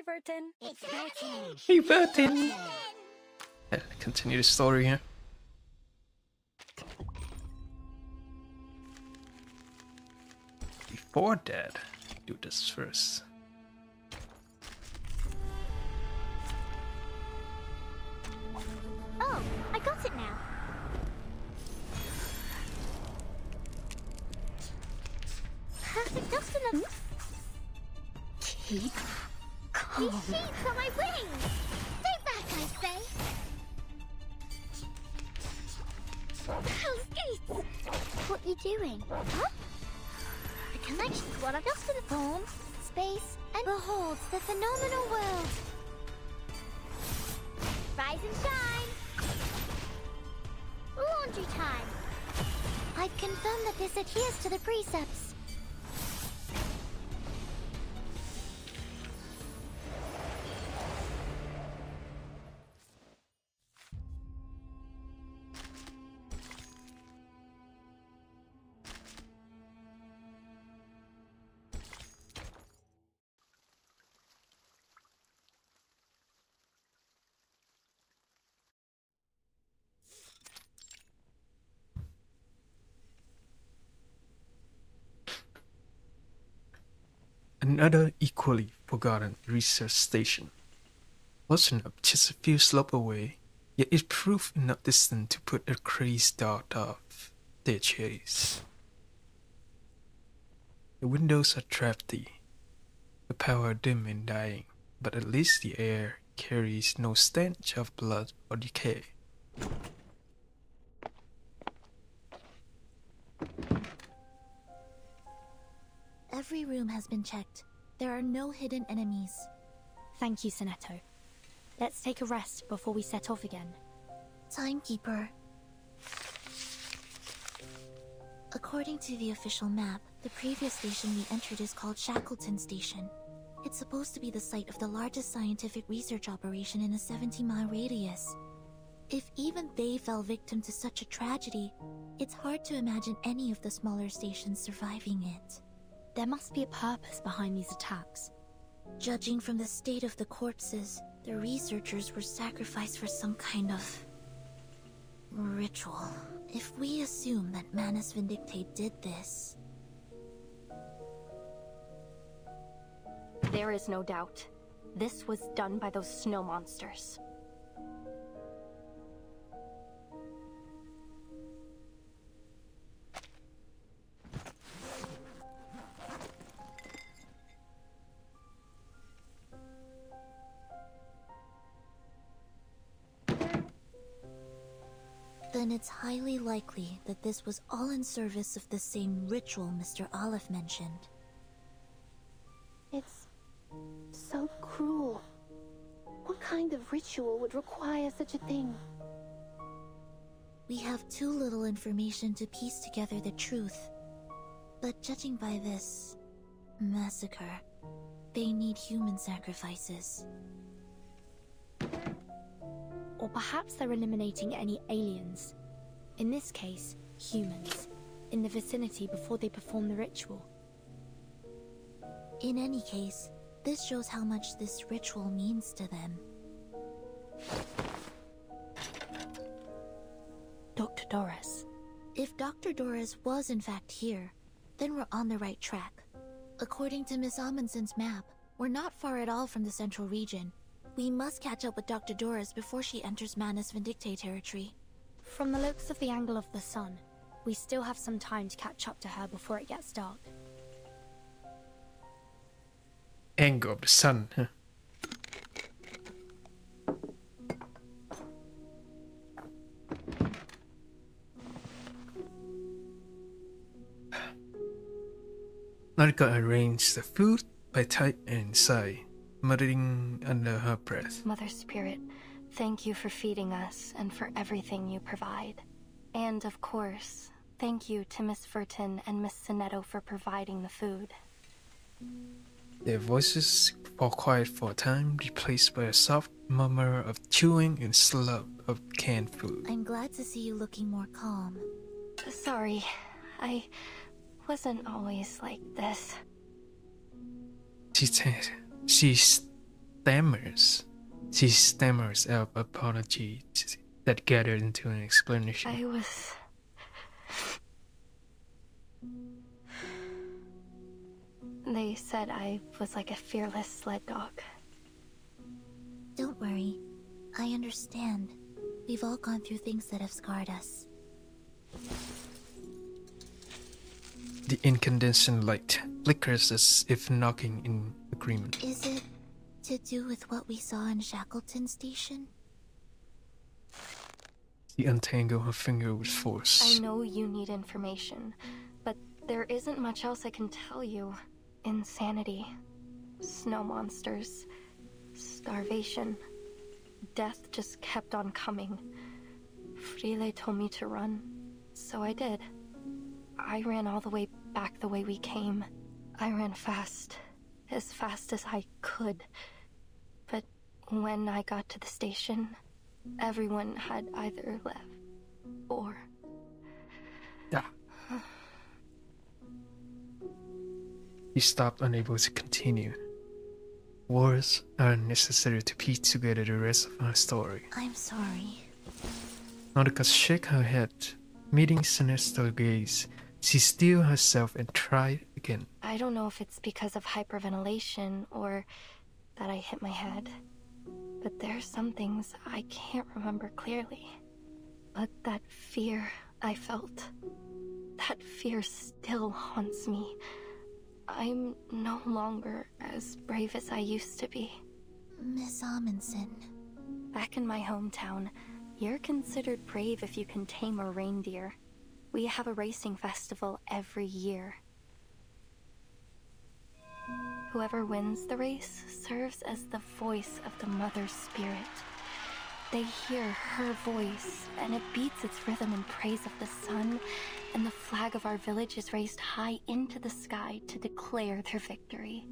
Hi, Vertin. It's Vertin. Hey, Vertin. Continue the story here. Before that, do this first. Oh, I got it now. Perfect just enough. Keep calm. These sheets are my wings. Stay back, I say. Hell's gates. What are you doing? Huh? The connection to what I've just informed, space, and beholds the phenomenal world. Rise and shine. Laundry time. I've confirmed that this adheres to the precepts. Another equally forgotten research station. Wasn't up just a few slopes away, yet it proved enough distant to put a crazed doubt off their chase. The windows are drafty, the power dim and dying, but at least the air carries no stench of blood or decay. Every room has been checked. There are no hidden enemies. Thank you, Sonetto. Let's take a rest before we set off again. Timekeeper. According to the official map, the previous station we entered is called Shackleton Station. It's supposed to be the site of the largest scientific research operation in a 70-mile radius. If even they fell victim to such a tragedy, it's hard to imagine any of the smaller stations surviving it. There must be a purpose behind these attacks. Judging from the state of the corpses, the researchers were sacrificed for some kind of ritual. If we assume that Manus Vindicate did this... There is no doubt. This was done by those snow monsters. Then it's highly likely that this was all in service of the same ritual Mr. Olive mentioned. It's so cruel. What kind of ritual would require such a thing? We have too little information to piece together the truth. But judging by this massacre, they need human sacrifices. Or perhaps they're eliminating any aliens. In this case, humans, in the vicinity before they perform the ritual. In any case, this shows how much this ritual means to them. Dr. Doris. If Dr. Doris was in fact here, then we're on the right track. According to Miss Amundsen's map, we're not far at all from the central region. We must catch up with Dr. Doris before she enters Manus Vindicate territory. From the looks of the angle of the sun, we still have some time to catch up to her before it gets dark. Angle of the sun, huh? Narika arranged the food by type and size, muttering under her breath. Mother Spirit, thank you for feeding us and for everything you provide. And of course, thank you to Miss Vertin and Miss Sonetto for providing the food. Their voices fall quiet for a time, replaced by a soft murmur of chewing and slurp of canned food. I'm glad to see you looking more calm. Sorry, I wasn't always like this. She's stammers. She stammers out apologies that gather into an explanation. They said I was like a fearless sled dog. Don't worry. I understand. We've all gone through things that have scarred us. The incandescent light flickers as if knocking in agreement. Is it to do with what we saw in Shackleton Station? She untangled her finger with force. I know you need information, but there isn't much else I can tell you. Insanity, snow monsters, starvation. Death just kept on coming. Frile told me to run, so I did. I ran all the way back the way we came. I ran fast as I could. But when I got to the station, everyone had either left or... Yeah. He stopped, unable to continue. Words are necessary to piece together the rest of her story. I'm sorry. Nautica shook her head, meeting sinister gaze. She steeled herself and tried again. I don't know if it's because of hyperventilation or that I hit my head, but there's some things I can't remember clearly. But that fear I felt, that fear still haunts me. I'm no longer as brave as I used to be. Miss Amundsen. Back in my hometown, you're considered brave if you can tame a reindeer. We have a racing festival every year. Whoever wins the race serves as the voice of the Mother Spirit. They hear her voice, and it beats its rhythm in praise of the sun, and the flag of our village is raised high into the sky to declare their victory.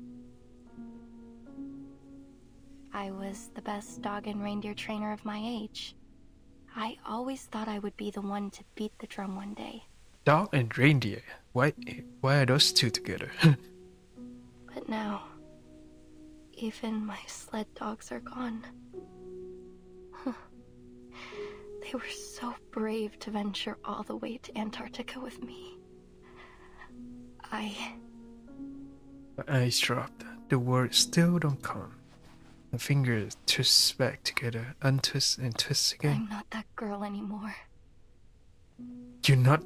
I was the best dog and reindeer trainer of my age. I always thought I would be the one to beat the drum one day. Dog and reindeer? Why are those two together? But now, even my sled dogs are gone. They were so brave to venture all the way to Antarctica with me. Her eyes dropped. The words still don't come. Her fingers twist back together, untwist and twist again. I'm not that girl anymore. You're not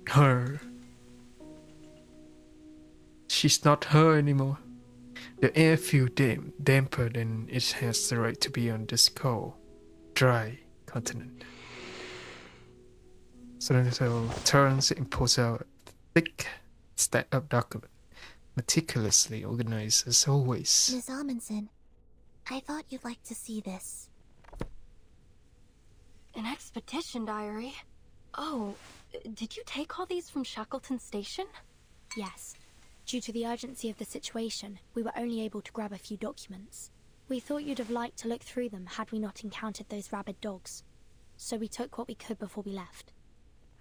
her. She's not her anymore. The air feels damper than it has the right to be on this cold, dry continent. Senator turns and pulls out a thick stack of documents, meticulously organized as always. Miss Amundsen, I thought you'd like to see this. An expedition diary? Oh, did you take all these from Shackleton Station? Yes. Due to the urgency of the situation, we were only able to grab a few documents. We thought you'd have liked to look through them had we not encountered those rabid dogs. So we took what we could before we left.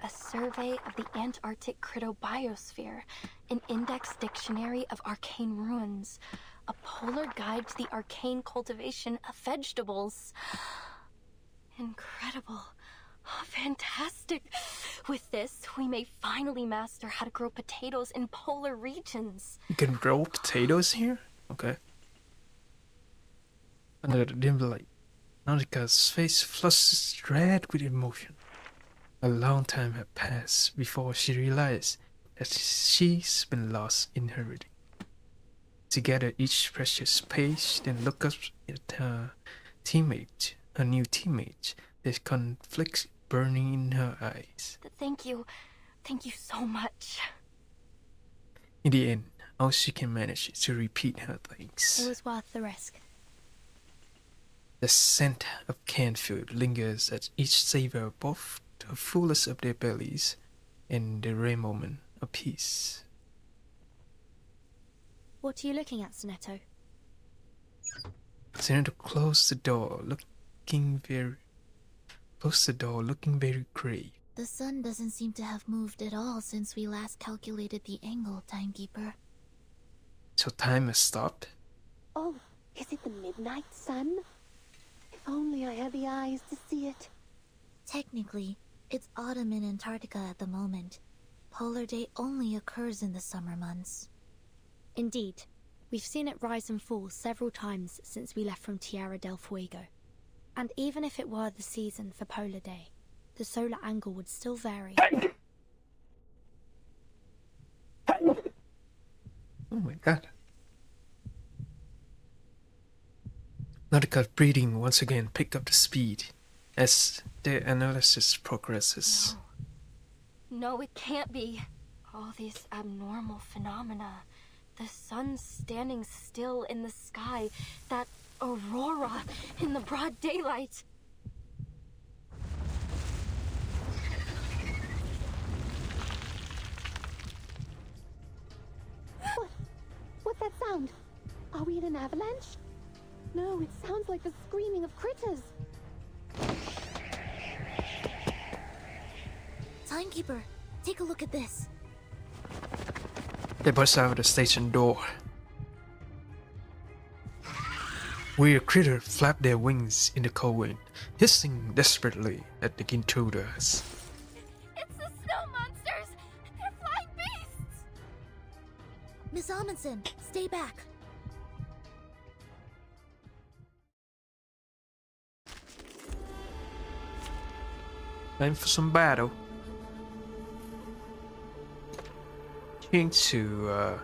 A survey of the Antarctic cryptobiosphere, an index dictionary of arcane ruins, a polar guide to the arcane cultivation of vegetables. Incredible. Oh, fantastic. With this, we may finally master how to grow potatoes in polar regions. You can grow potatoes here? Okay. Under the dim light, Nautica's face flushes red with emotion. A long time had passed before she realized that she's been lost in her reading. She gathered each precious page, then looked up at her teammate, her new teammate, the conflict burning in her eyes. Thank you. Thank you so much. In the end, all she can manage is to repeat her It thanks. was worth the risk. The scent of canned food lingers as each savor both the fullness of their bellies and the rare moment of peace. What are you looking at, Sonetto? Senator closed the door, looking very grave. The sun doesn't seem to have moved at all since we last calculated the angle, Timekeeper. So time has stopped. Oh, Is it the midnight sun? If only I had the eyes to see it. Technically, it's autumn in Antarctica at the moment. Polar day only occurs in the summer months. Indeed, we've seen it rise and fall several times since we left from Tierra del Fuego. And even if it were the season for Polar Day, the solar angle would still vary. Oh my god. Nautica's breathing once again picked up the speed as their analysis progresses. No, it can't be. All these abnormal phenomena. The sun standing still in the sky. That aurora in the broad daylight. What's that sound? Are we in an avalanche? No, it sounds like the screaming of critters. Timekeeper, take a look at this. They burst out of the station door. Weird critters flap their wings in the cold wind, hissing desperately at the intruders. It's the snow monsters! They're flying beasts! Miss Amundsen, stay back. Time for some battle. Change to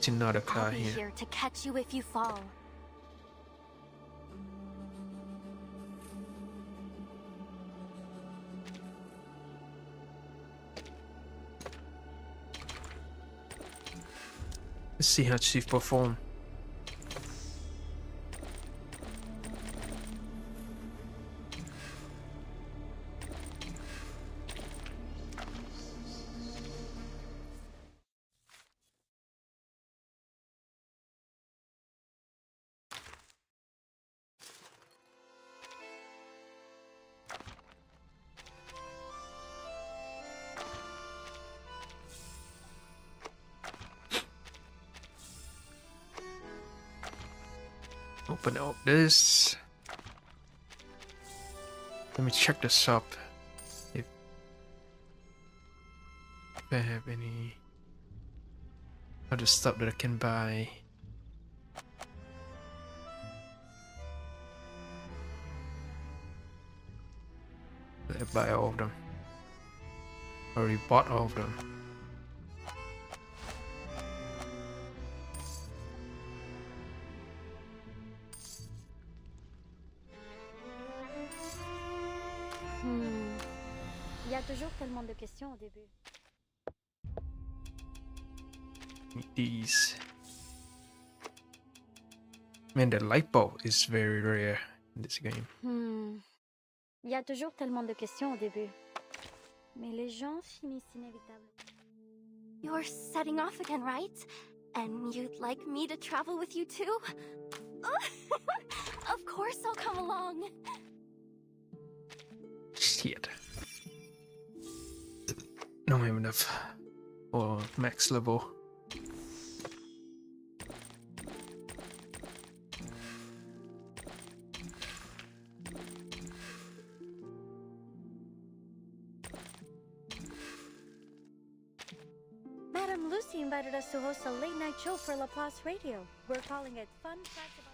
Nautica I'll be here. here to catch you if you fall. Let's see how she perform. Open up this. Let me check the shop if I have any other stuff that I can buy. I buy all of them. Already bought all of them. Il y a toujours tellement de questions au début. Need these. Man, the light bulb is very rare in this game. Il y a toujours tellement de questions au début. Mais les gens finissent inévitablement. You're setting off again, right? And you'd like me to travel with you too? Of course I'll come along. Shit. Don't have enough for max level. Madam Lucy invited us to host a late-night show for Laplace Radio. We're calling it Fun Facts About...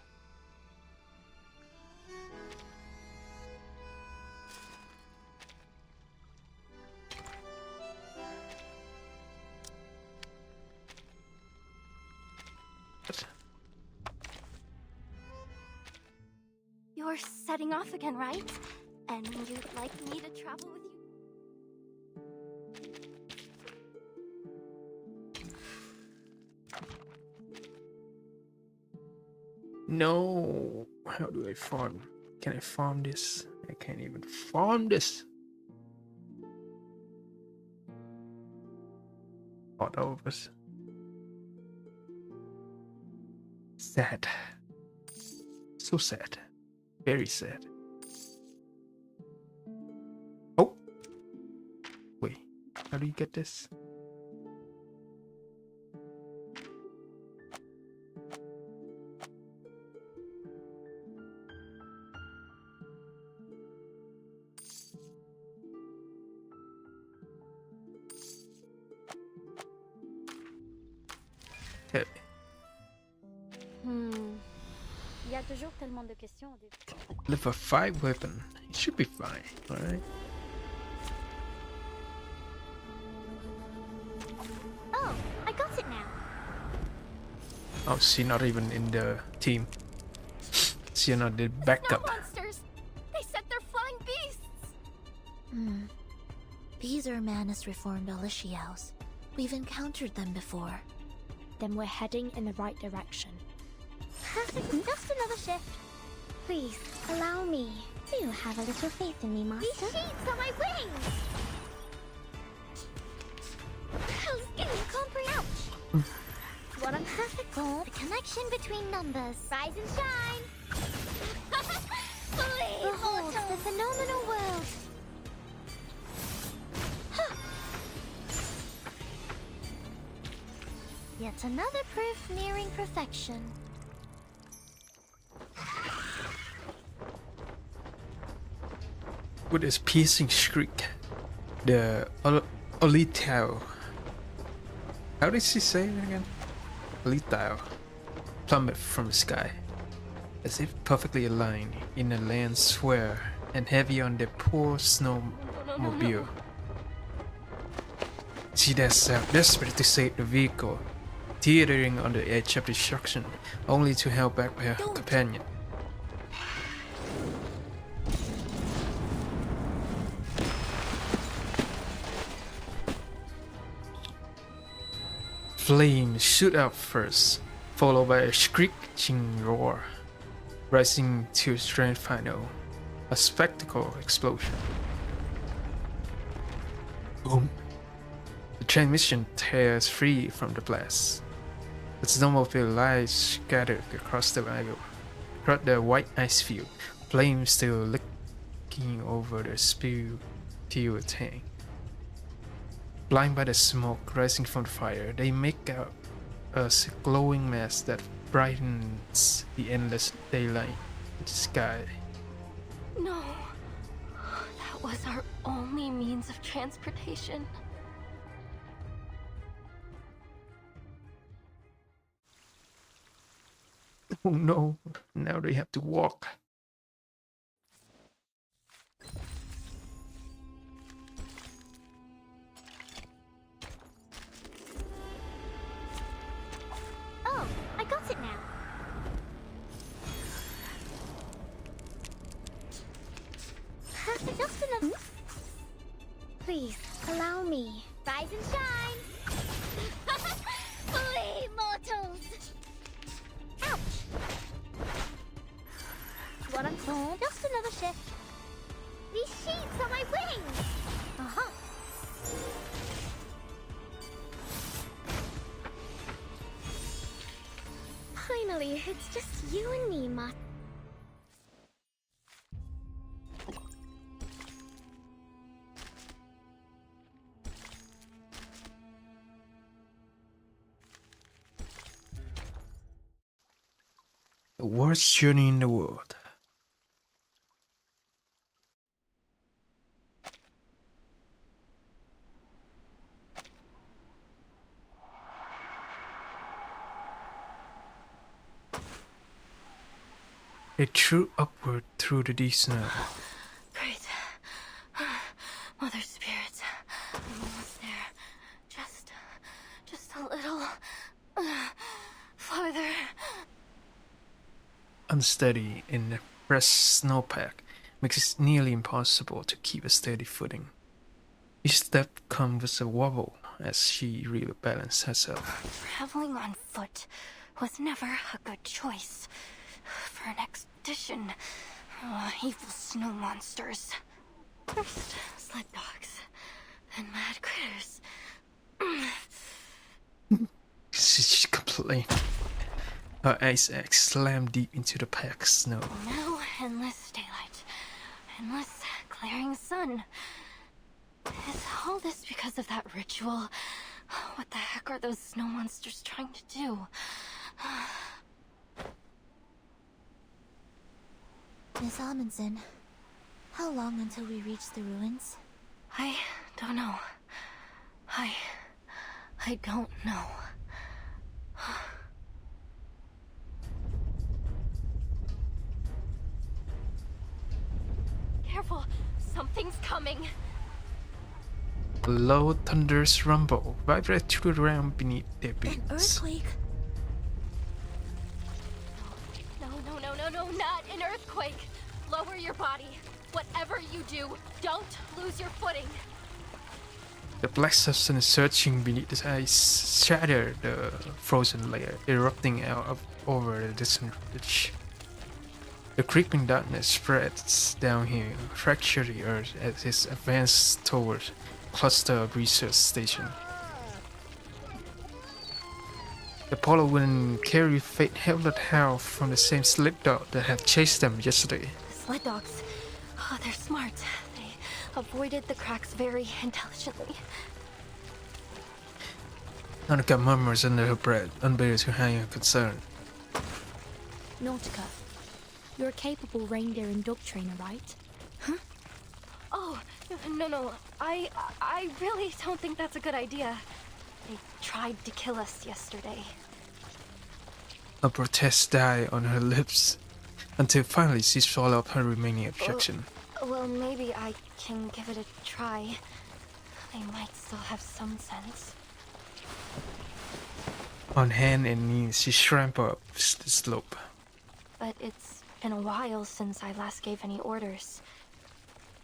You're setting off again, right? And you'd like me to travel with you? No. How do I farm? Can I farm this? I can't even farm this. Bought all of us. Sad. So sad. Very sad. Oh! Wait. How do you get this? Okay. Il y a toujours tellement de questions. Level 5 weapon. It should be fine, alright? Oh, I got it now. Oh, she not even in the team. She not the backup. Snow monsters! They said they're flying beasts! These are Manus reformed Alishiaos. We've encountered them before. Then we're heading in the right direction. Perfect. Just another shift. Please, allow me. Do have a little faith in me, Master. These sheets are my wings! Hell's giving concrete ouch! What a perfect call. The connection between numbers. Rise and shine! Behold the phenomenal world! Yet another proof nearing perfection. With his piercing shriek, the Olitao. How did she say it again? Olitao plummet from the sky, as if perfectly aligned in a land square and heavy on the poor snowmobile. She dashed out desperate to save the vehicle, teetering on the edge of destruction, only to help back by her companion. Flames shoot out first, followed by a screeching roar, rising to a strange final, a spectacle explosion. Boom! The transmission tears free from the blast. The snowmobile lies scattered across the white ice field, flames still licking over the spilled fuel tank. Blind by the smoke rising from the fire, they make out a glowing mass that brightens the endless daylight in the sky. No. That was our only means of transportation. Oh no, now they have to walk. Oh, I got it now. Perfect. Just another. Please, allow me. Rise and shine. Flee, mortals. Ouch. What I'm told. Just another shift. These sheets are my wings. Uh-huh. Finally, it's just you and me, Ma. The worst journey in the world. They threw upward through the deep snow. Great. Mother Spirit, I'm almost there. Just a little farther. Unsteady in the pressed snowpack makes it nearly impossible to keep a steady footing. Each step comes with a wobble as she rebalanced herself. Traveling on foot was never a good choice for an expedition. Evil snow monsters. First sled dogs, then mad critters. She complained. Her ice axe slammed deep into the packed snow. Now endless daylight, endless glaring sun. Is all this because of that ritual? What the heck are those snow monsters trying to do? Miss Amundsen, how long until we reach the ruins? I don't know. I don't know. Careful, something's coming. A low thunderous rumble vibrated through the ground beneath their An boots. earthquake? No, not an earthquake. Lower your body. Whatever you do, don't lose your footing. The black substance surging beneath the ice shattered the frozen layer, erupting out of over the distant ridge. The creeping darkness spreads downhill, fracture the earth as it advances toward cluster of research station. The Polar Wind carry fate helmet help from the same sled dog that had chased them yesterday. Sled dogs. Oh, they're smart. They avoided the cracks very intelligently. Nautica murmurs under her breath, unable to hide her concern. Nautica, you're a capable reindeer and dog trainer, right? Oh, no. I really don't think that's a good idea. They tried to kill us yesterday. A protest died on her lips, until finally she swallowed up her remaining objection. Well, maybe I can give it a try. They might still have some sense. On hand and knees, she scrambled up the slope. But it's been a while since I last gave any orders.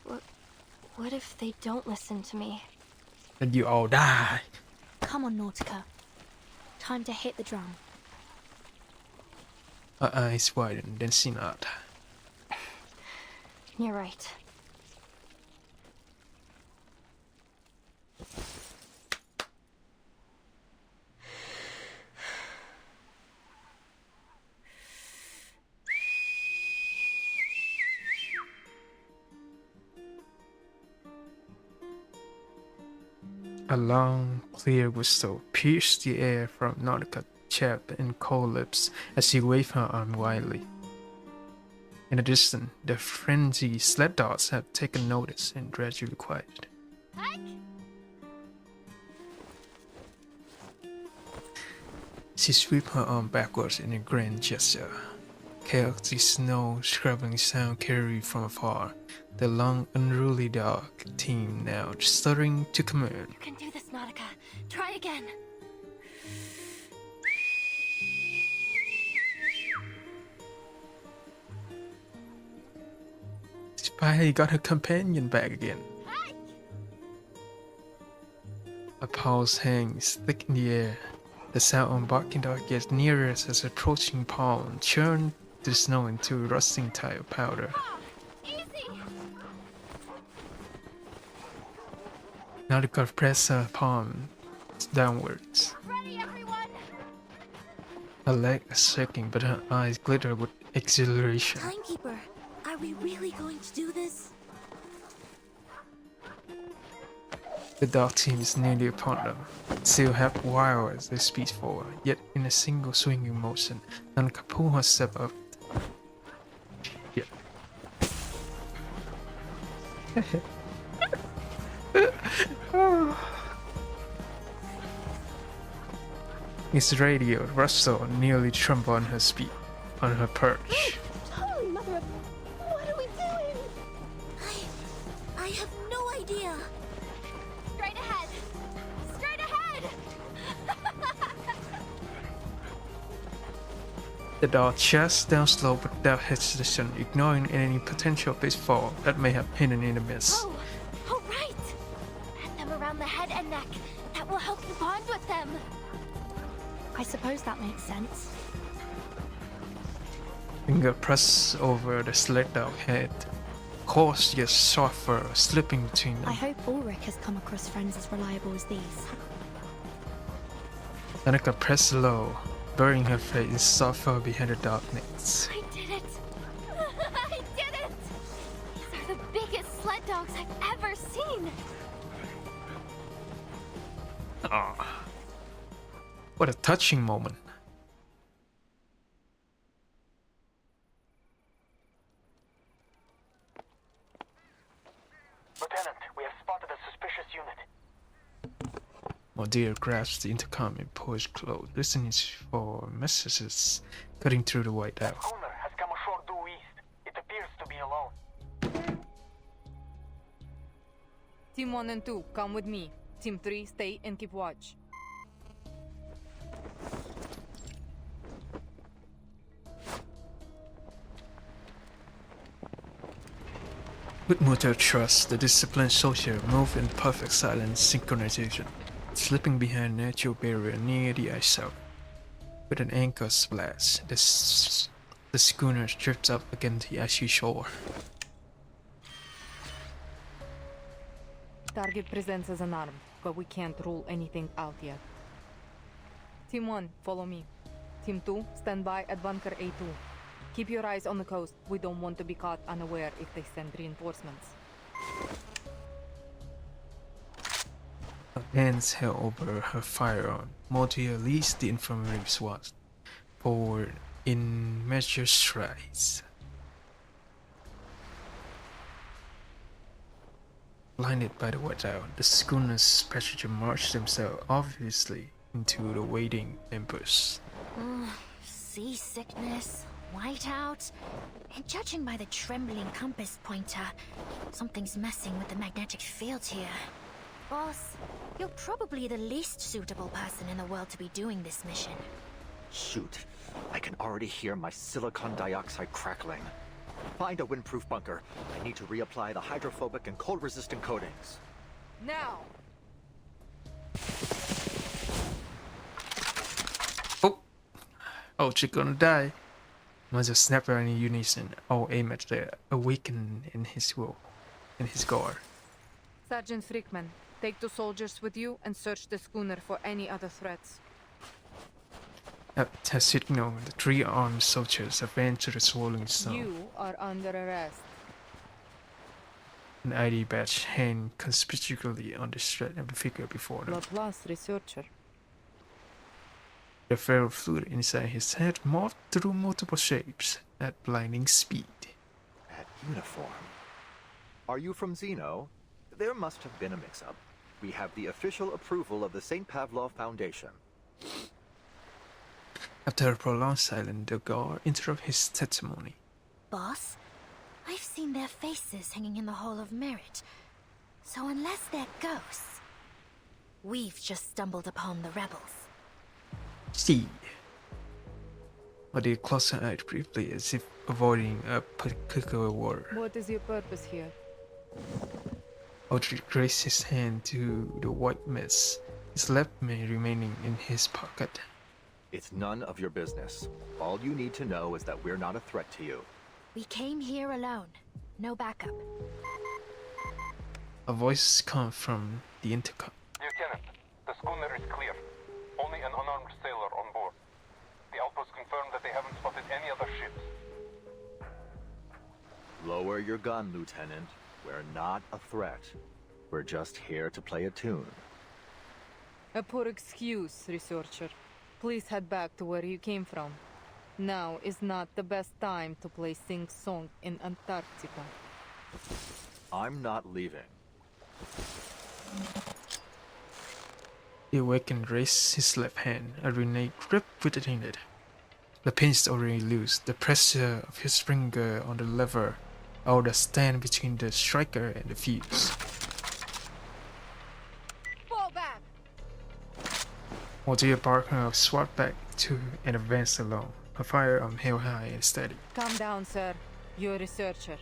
What if they don't listen to me? And you all die. Come on, Nautica. Time to hit the drum. Her eyes widened, then she nodded. You're right. A long, clear whistle pierced the air from Nautica's chapped and cold lips as she waved her arm wildly. In the distance, the frenzied sled dogs had taken notice and gradually quieted. She swept her arm backwards in a grand gesture. Chaotic snow scrubbing sound carried from afar. The long, unruly dog team now stuttering to command. You can do this, Nautica. Try again. She finally got her companion back again. A pulse hangs thick in the air. The sound of barking dog gets nearer as approaching palm churned the snow into rusting tire powder. Nautica pressed her palm downwards. Ready, everyone? Her leg is shaking, but her eyes glitter with exhilaration. Timekeeper, are we really going to do this? The dog team is nearly upon them, still half wild as they speed forward, yet in a single swinging motion, Nautica pulls herself up. Yeah. His radio rustled nearly trembled on her speed, on her perch. Holy mother of... What are we doing? I have no idea. Straight ahead! Straight ahead! The dog chased down slope without hesitation, ignoring any potential pitfall that may have hidden in the mist. Oh, right! Pat them around the head and neck. That will help you bond with them. I suppose that makes sense. Finger pressed over the sled dog head, coarse yet soft fur slipping between them. I hope Ulrich has come across friends as reliable as these. Nautica pressed low, burying her face in soft fur behind the darkness. I did it! I did it! These are the biggest sled dogs I've ever seen! Ah, what a touching moment. Lieutenant, we have spotted a suspicious unit. Mordir grabs the intercom and pulls close, listening for messages cutting through the whiteout. Schooner has come ashore due east. It appears to be alone. Team 1 and 2, come with me. Team 3, stay and keep watch. With mutual trust, the disciplined soldier move in perfect silent synchronization, slipping behind a natural barrier near the ice south. With an anchor splash, the schooner drifts up against the icy shore. Target presents as an arm, but we can't rule anything out yet. Team 1, follow me. Team 2, stand by at bunker A2. Keep your eyes on the coast. We don't want to be caught unaware if they send reinforcements. Her hands held over her firearm, Mortia leads the infirmary SWAT forward in measured strides. Blinded by the whiteout, the schooner's passenger marched themselves obviously into the waiting embers. Seasickness, whiteout, and judging by the trembling compass pointer, something's messing with the magnetic field here. Boss, you're probably the least suitable person in the world to be doing this mission. Shoot, I can already hear my silicon dioxide crackling. Find a windproof bunker. I need to reapply the hydrophobic and cold-resistant coatings. Now! Oh, she's gonna die. Mother snapped her in unison, all aim at the awakened in his guard. Sergeant Frickman, take 2 soldiers with you and search the schooner for any other threats. At her signal, the 3 armed soldiers advanced to the swollen stone. You are under arrest. An ID badge hanging conspicuously on the strap of the figure before them. Laplace researcher. The feral fluid inside his head morphed through multiple shapes at blinding speed. That uniform. Are you from Xeno? There must have been a mix-up. We have the official approval of the St. Pavlov Foundation. After a prolonged silence, the guard interrupted his testimony. Boss, I've seen their faces hanging in the Hall of Merit. So unless they're ghosts, we've just stumbled upon the rebels. See. Audrey closed her eyes briefly as if avoiding a particular word. What is your purpose here? Audrey raised his hand to the white mist, his left hand remaining in his pocket. It's none of your business. All you need to know is that we're not a threat to you. We came here alone. No backup. A voice comes from the intercom. Lieutenant, the schooner is clear. Only an unarmed sailor on board. The outpost confirmed that they haven't spotted any other ships. Lower your gun, Lieutenant. We're not a threat. We're just here to play a tune. A poor excuse, researcher. Please head back to where you came from. Now is not the best time to play sing-song in Antarctica. I'm not leaving. The awakened raised his left hand, a grenade gripped within it. The pin's already loose, the pressure of his finger on the lever, all that stand between the striker and the fuse. Fall back! Mortia Barker swat back to and advanced along, her firearm held high and steady. Calm down, sir. You're a researcher.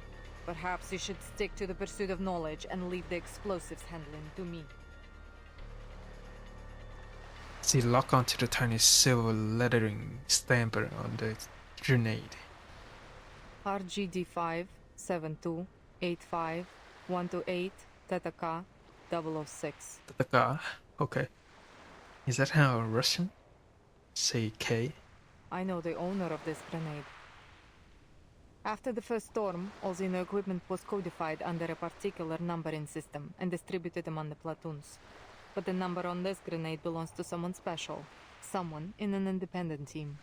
Perhaps you should stick to the pursuit of knowledge and leave the explosives handling to me. She locked onto the tiny silver lettering stamper on the grenade. RGD5 7285 128 Tetaka 006. Tataka? Okay. Is that how Russian? Say K? I know the owner of this grenade. After the first storm, all Xeno equipment was codified under a particular numbering system and distributed among the platoons. But the number on this grenade belongs to someone special. Someone in an independent team.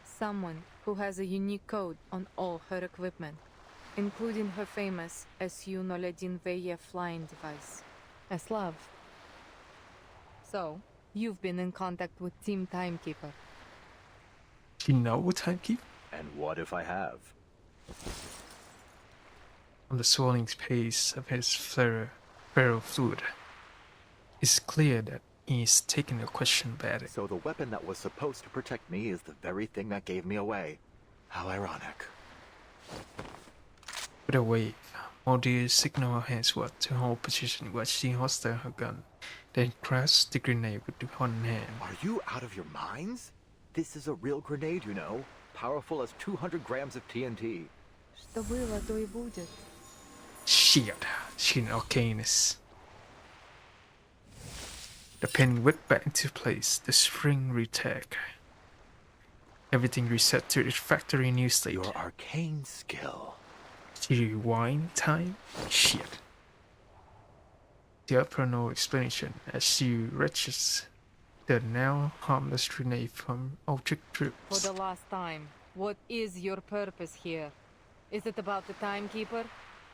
Someone who has a unique code on all her equipment, including her famous SU-001 Veya flying device. Eslav. So, you've been in contact with Team Timekeeper. You know Timekeeper? And what if I have? On the swelling pace of his feral fluid, it's clear that he is taking the question badly. So the weapon that was supposed to protect me is the very thing that gave me away. How ironic. With a wave, Mordia signaled her hands what to hold position while she holstered her gun, then crashed the grenade with one hand. Are you out of your minds? This is a real grenade, you know. Powerful as 200 grams of TNT. Что было, то и будет. Shit, she an arcanist. The pen whipped back into place, the spring retag. Everything reset to its factory new state. Your arcane skill. Rewind time? Shit. The upper no explanation as she wrenches the now harmless grenade from object For troops. the last time, what is your purpose here? Is it about the Timekeeper?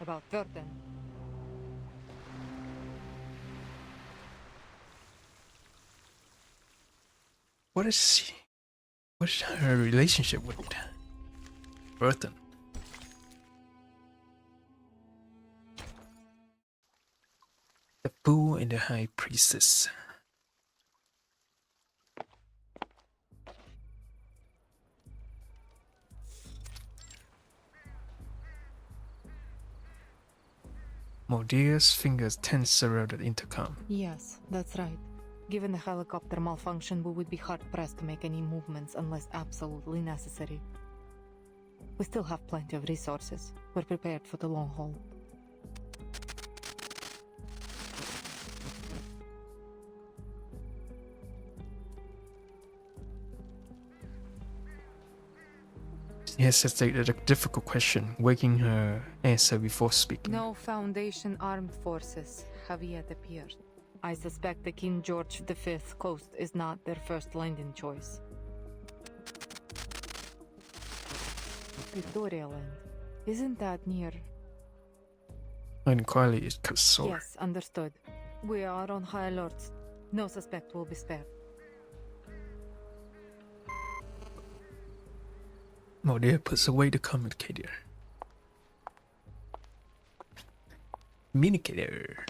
About Verden? What is her relationship with Burton? The Fool and the High Priestess. Mordia's fingers tense around the intercom. Yes, that's right. Given the helicopter malfunction, we would be hard-pressed to make any movements unless absolutely necessary. We still have plenty of resources. We're prepared for the long haul. She hesitated at a difficult question, weighing her answer before speaking. No Foundation armed forces have yet appeared. I suspect the King George V coast is not their first landing choice. Victoria Land. Isn't that near? And quietly it cut sore. Yes, understood. We are on high alert. No suspect will be spared. Mordia puts away the communicator. Communicator.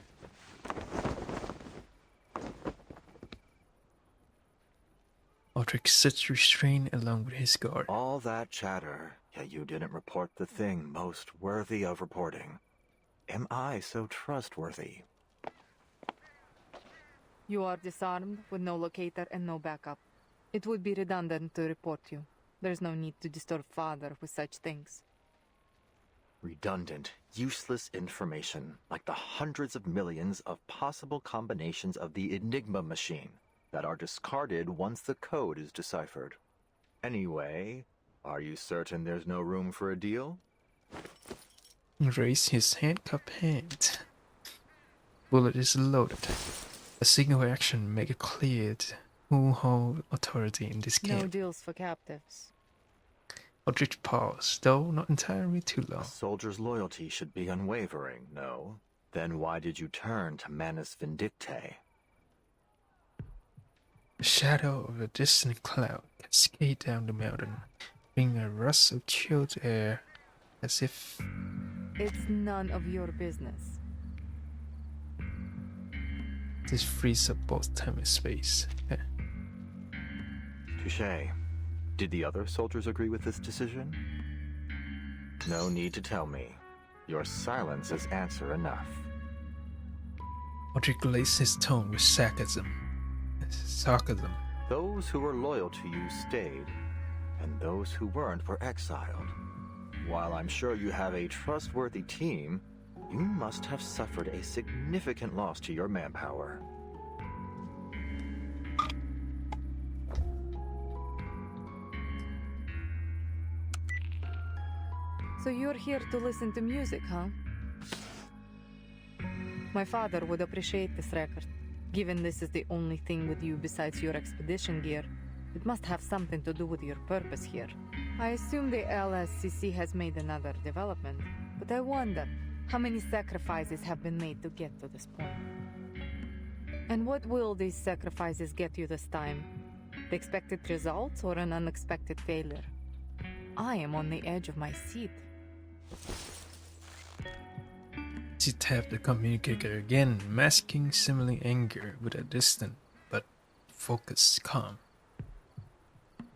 Aldrich sits restrained along with his guard. All that chatter, yet you didn't report the thing most worthy of reporting. Am I so trustworthy? You are disarmed with no locator and no backup. It would be redundant to report you. There's no need to disturb Father with such things. Redundant, useless information, like the hundreds of millions of possible combinations of the Enigma machine that are discarded once the code is deciphered. Anyway, are you certain there's no room for a deal? He raised his handcuffed hand. Bullet is loaded. A single action make it clear who hold authority in this No camp. deals for captives. Aldrich paused, though not entirely too A long. soldier's loyalty should be unwavering, no? Then why did you turn to Manus Vindictae? The shadow of a distant cloud cascaded down the mountain, bringing a rush of chilled air, as if It's none of your business. this frees up both time and space. Touché. Did the other soldiers agree with this decision? No need to tell me. Your silence is answer enough. Aldrich laced his tone with sarcasm. Those who were loyal to you stayed, and those who weren't were exiled. While I'm sure you have a trustworthy team, you must have suffered a significant loss to your manpower. So you're here to listen to music, huh? My father would appreciate this record. Given this is the only thing with you besides your expedition gear, it must have something to do with your purpose here. I assume the LSCC has made another development, but I wonder how many sacrifices have been made to get to this point. And what will these sacrifices get you this time? The expected results or an unexpected failure? I am on the edge of my seat. She tapped the communicator again, masking simmering anger with a distant but focused calm.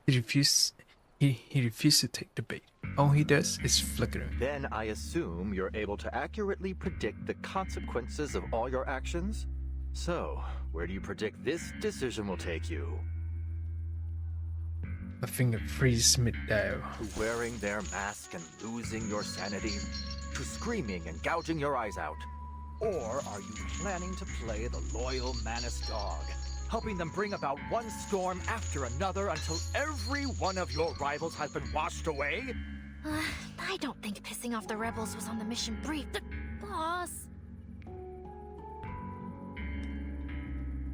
He refused to take the bait. All he does is flicker. Then I assume you're able to accurately predict the consequences of all your actions? So, where do you predict this decision will take you? A finger freezes mid-dial. To wearing their mask and losing your sanity? To screaming and gouging your eyes out? Or are you planning to play the loyal Manus dog, helping them bring about one storm after another until every one of your rivals has been washed away? I don't think pissing off the rebels was on the mission brief. Boss!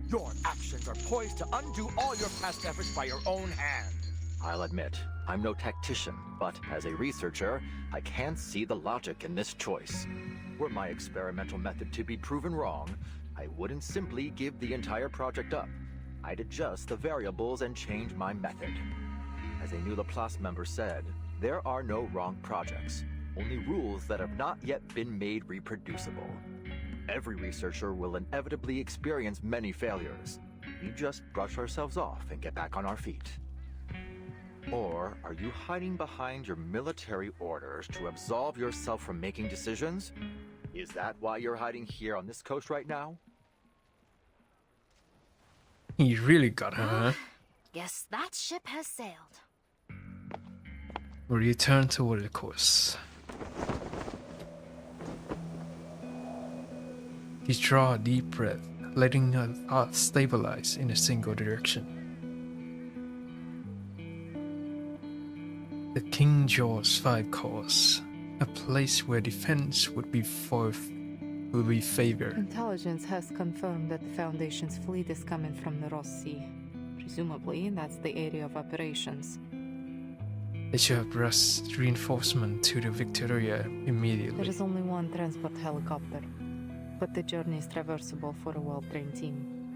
Your actions are poised to undo all your past efforts by your own hand. I'll admit, I'm no tactician, but as a researcher, I can see the logic in this choice. Were my experimental method to be proven wrong, I wouldn't simply give the entire project up. I'd adjust the variables and change my method. As a new Laplace member said, there are no wrong projects, only rules that have not yet been made reproducible. Every researcher will inevitably experience many failures. We just brush ourselves off and get back on our feet. Or are you hiding behind your military orders to absolve yourself from making decisions? Is that why you're hiding here on this coast right now? He really got her, huh? Guess that ship has sailed. We return toward the course. He draws a deep breath, letting her heart stabilize in a single direction. The King George V course, a place where defense would be favored. Intelligence has confirmed that the Foundation's fleet is coming from the Ross Sea. Presumably, that's the area of operations. They should have rushed reinforcement to the Victoria immediately. There is only one transport helicopter, but the journey is traversable for a well-trained team.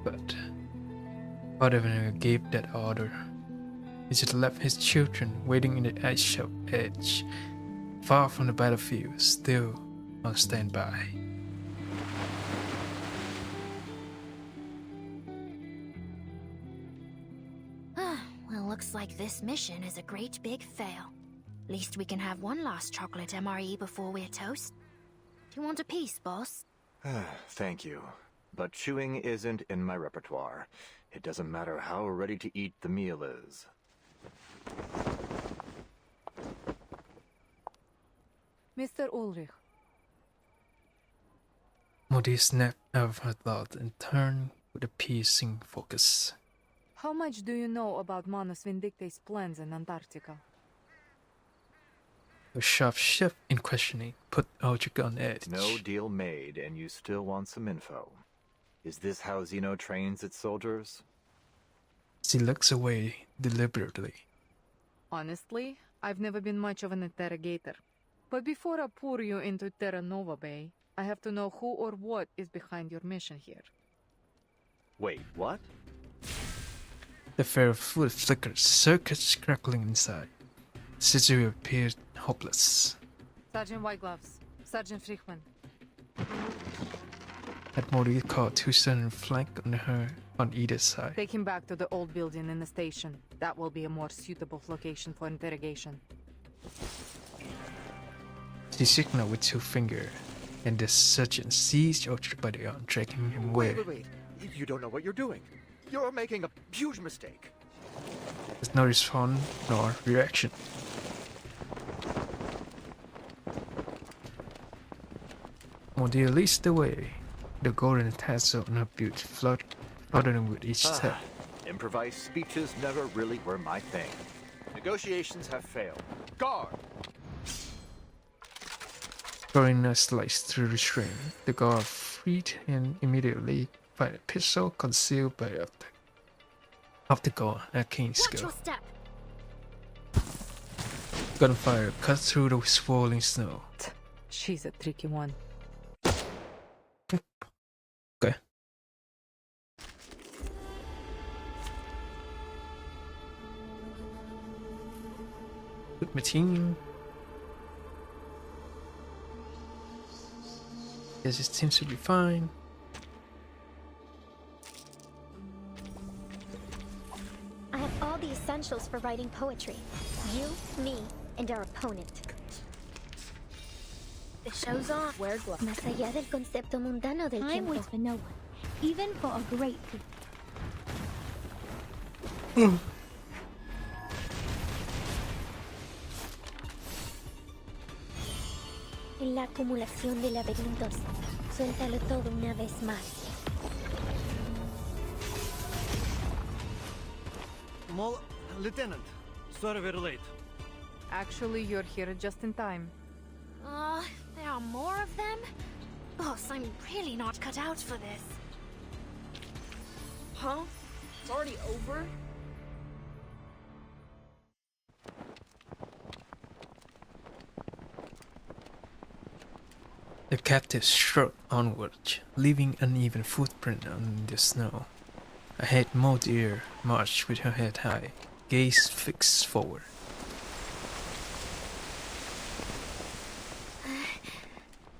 But Odevener gave that order. He just left his children waiting in the ice shelf edge, far from the battlefield, still on standby. Well, looks like this mission is a great big fail. Least we can have one last chocolate MRE before we're toast. Do you want a piece, boss? Thank you. But chewing isn't in my repertoire. It doesn't matter how ready to eat the meal is. Mr. Ulrich. Modi snapped out of her thought and turned with a piercing focus. How much do you know about Manus Vindicte's plans in Antarctica? A sharp shift in questioning put Aldrich on edge. No deal made, and you still want some info. Is this how Xeno trains its soldiers? She looks away deliberately. Honestly, I've never been much of an interrogator. But before I pour you into Terra Nova Bay, I have to know who or what is behind your mission here. Wait, what? The fair fluid flickers, circuits crackling inside. Cicero appeared hopeless. Sergeant Whitegloves, Sergeant Frichman. Had Modi caught two sudden flank on her on either side. Take him back to the old building in the station. That will be a more suitable location for interrogation. She signaled with two fingers, and the sergeant seized Aldrich by the arm, dragging him away. Wait. You don't know what you're doing. You're making a huge mistake. There's no response nor reaction. Modi leads the way. The golden tassel on her belt fluttering with each step. Improvised speeches never really were my thing. Negotiations have failed. Guard! Throwing a slice through the string, the guard freed him immediately by a pistol concealed by of the guard at King's Watch skill. your step. Gunfire cut through the swirling snow. She's a tricky one. machine. Yes, it seems to be fine. I have all the essentials for writing poetry. You, me, and our opponent. The show's on. Wear gloves. Más allá del concepto mundano del Time tiempo. waits for no one, even for a great feat. En la acumulación de laberintos, suéltalo todo una vez más. Lieutenant, sorry we're late. Actually, you're here just in time. There are more of them? Boss, I'm really not cut out for this. Huh? It's already over? The captives shrugged onward, leaving uneven footprint on the snow. Ahead, Maudie marched with her head high, gaze fixed forward.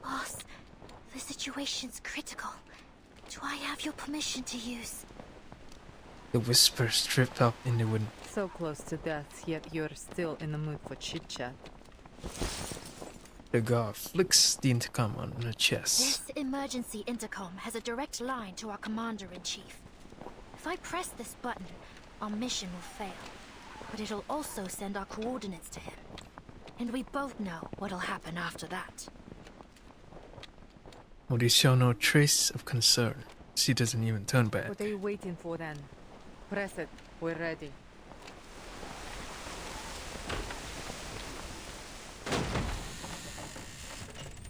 Boss, the situation's critical. Do I have your permission to use? The whispers dripped up in the wind. So close to death, yet you're still in the mood for chit-chat. The guard flicks the intercom on her chest. This emergency intercom has a direct line to our commander-in-chief. If I press this button, our mission will fail. But it'll also send our coordinates to him. And we both know what'll happen after that. Maudie shows no trace of concern. She doesn't even turn back. What are you waiting for then? Press it. We're ready.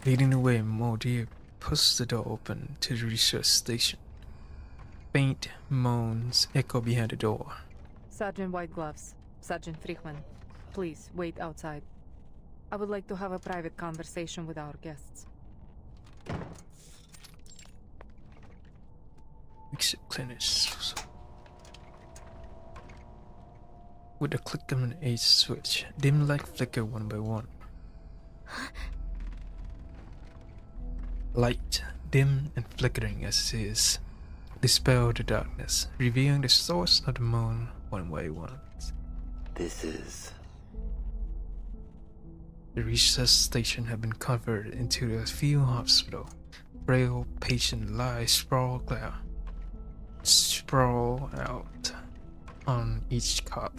Leading the way, Maudie pushed the door open to the research station. Faint moans echo behind the door. Sergeant Whitegloves, Sergeant Friedman, please wait outside. I would like to have a private conversation with our guests. Exit cleaners. With a click of an H switch, dim light flicker one by one. Light, dim and flickering as it is, dispel the darkness, revealing the source of the moon one by one. This is... The research station had been converted into a field hospital. Frail patient lies sprawled out on each cot.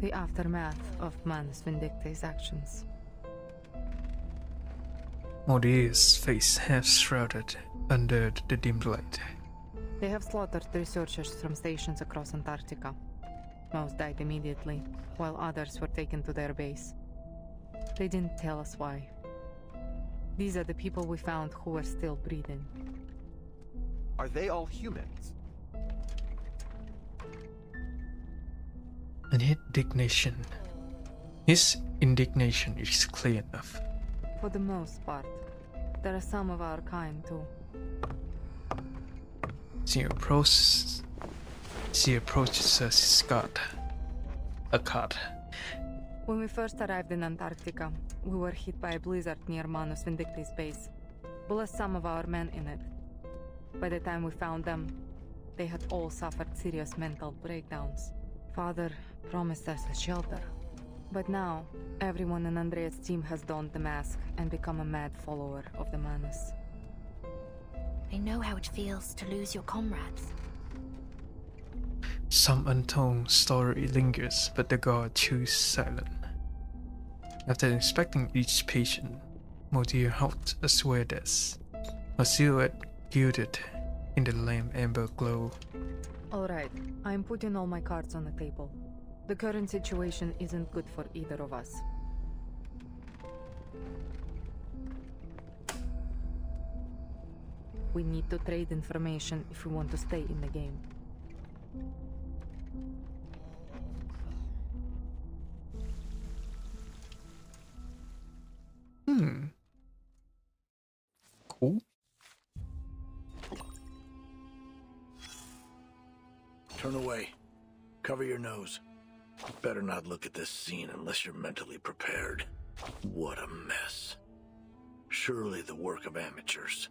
The aftermath of Manus Vindicta's actions. Maudie's face half shrouded under the dim light. They have slaughtered researchers from stations across Antarctica. Most died immediately, while others were taken to their base. They didn't tell us why. These are the people we found who were still breathing. Are they all humans? And his indignation is clear enough. For the most part, there are some of our kind too. She approaches us, a cot. When we first arrived in Antarctica, we were hit by a blizzard near Manus Vindicta's base. We lost some of our men in it. By the time we found them, they had all suffered serious mental breakdowns. Father promised us a shelter. But now, everyone in Andrea's team has donned the mask and become a mad follower of the Manus. I know how it feels to lose your comrades. Some untold story lingers, but the guard chooses silence. After inspecting each patient, Maudie helped a stewardess, her silhouette gilded in the lamp amber glow. Alright, I'm putting all my cards on the table. The current situation isn't good for either of us. We need to trade information if we want to stay in the game. Cool. Turn away. Cover your nose. Better not look at this scene unless you're mentally prepared. What a mess. Surely the work of amateurs.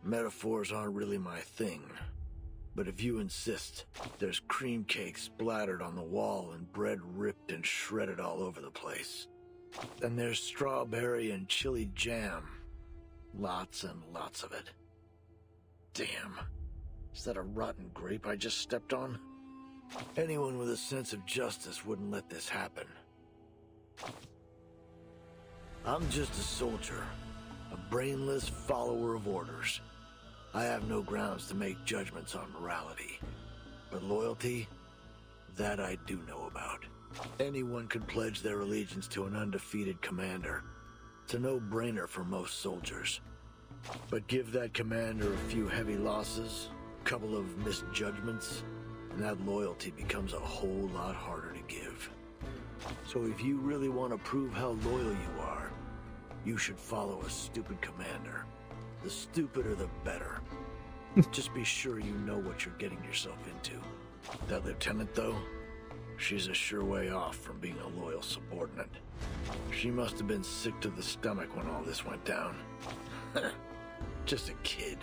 Metaphors aren't really my thing. But if you insist, there's cream cake splattered on the wall and bread ripped and shredded all over the place. Then there's strawberry and chili jam. Lots and lots of it. Damn. Is that a rotten grape I just stepped on? Anyone with a sense of justice wouldn't let this happen. I'm just a soldier, a brainless follower of orders. I have no grounds to make judgments on morality. But loyalty, that I do know about. Anyone could pledge their allegiance to an undefeated commander. It's a no-brainer for most soldiers. But give that commander a few heavy losses, a couple of misjudgments, and that loyalty becomes a whole lot harder to give. So if you really want to prove how loyal you are, you should follow a stupid commander. The stupider the better. Just be sure you know what you're getting yourself into. That lieutenant, though, she's a sure way off from being a loyal subordinate. She must have been sick to the stomach when all this went down. Just a kid.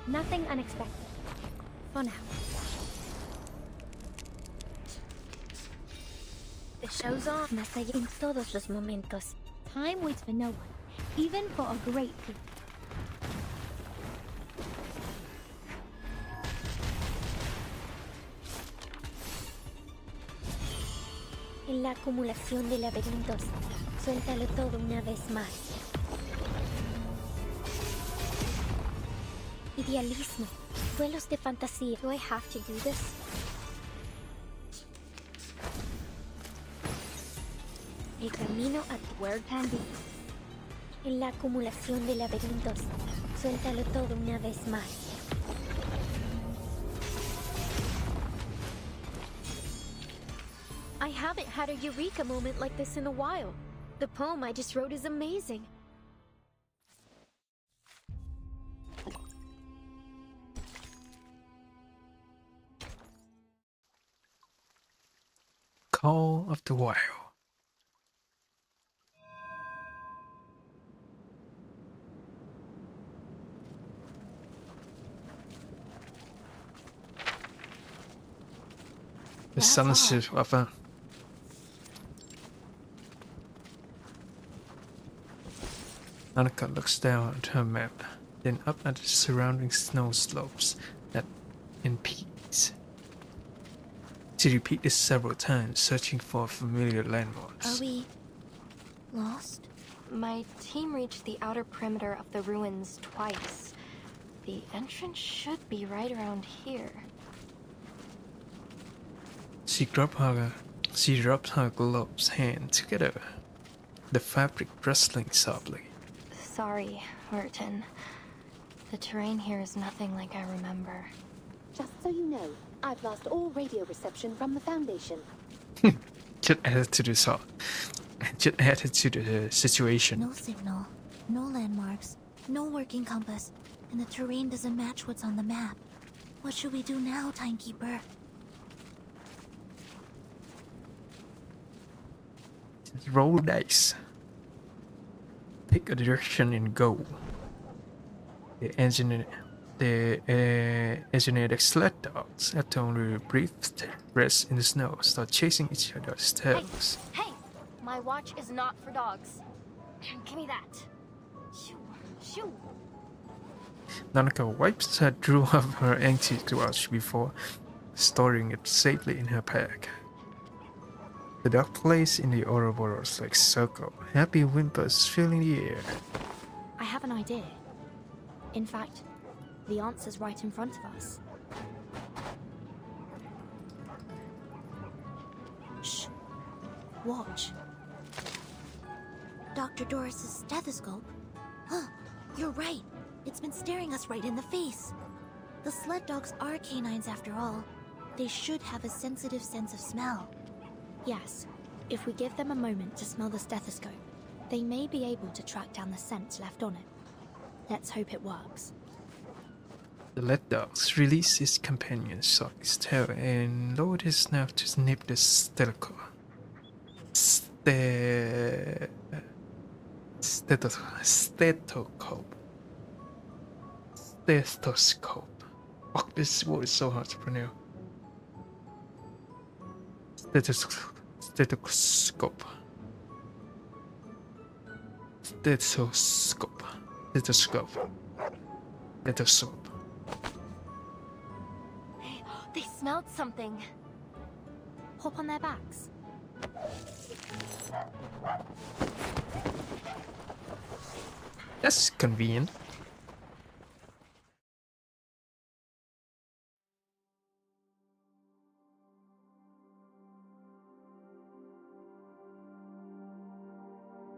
Nothing unexpected. For now. The show's on. Más allá en todos los momentos. Time waits for no one, even for a great feat. En la acumulación de laberintos, suéltalo todo una vez más. Idealismo, duelos de fantasía. Do I have to do this? El camino a tu word can be. En la acumulación de laberintos, suéltalo todo una vez más. I haven't had a eureka moment like this in a while. The poem I just wrote is amazing. Call of the Wild. The sunset of a Nanaka looks down at her map, then up at the surrounding snow slopes that in peaks. She repeats this several times, searching for familiar landmarks. Are we lost? My team reached the outer perimeter of the ruins twice. The entrance should be right around here. She dropped her gloves hand together, the fabric rustling softly. Sorry, Merton. The terrain here is nothing like I remember. Just so you know, I've lost all radio reception from the Foundation. Just added to the situation. No signal, no landmarks, no working compass, and the terrain doesn't match what's on the map. What should we do now, Timekeeper? Roll dice. Pick a direction and go. The engineered sled dogs, after only a brief rest in the snow, start chasing each other's tails. Hey! My watch is not for dogs. Give me that. Shoo! Shoo! Nanaka wipes her drool of her antique watch before storing it safely in her pack. The dog plays in the Ouroboros like circle, happy whimpers filling the air. I have an idea. In fact, the answer's right in front of us. Shh. Watch. Dr. Doris's stethoscope? Huh, you're right. It's been staring us right in the face. The sled dogs are canines after all. They should have a sensitive sense of smell. Yes, if we give them a moment to smell the stethoscope, they may be able to track down the scent left on it. Let's hope it works. The led dogs released his companion, shocked his tail, and lowered his snout to sniff the stethoscope. Stethoscope. Oh, this word is so hard to pronounce. Stethoscope. Stethoscope. Stethoscope. Stethoscope. They smelled something. Hop on their backs. That's convenient.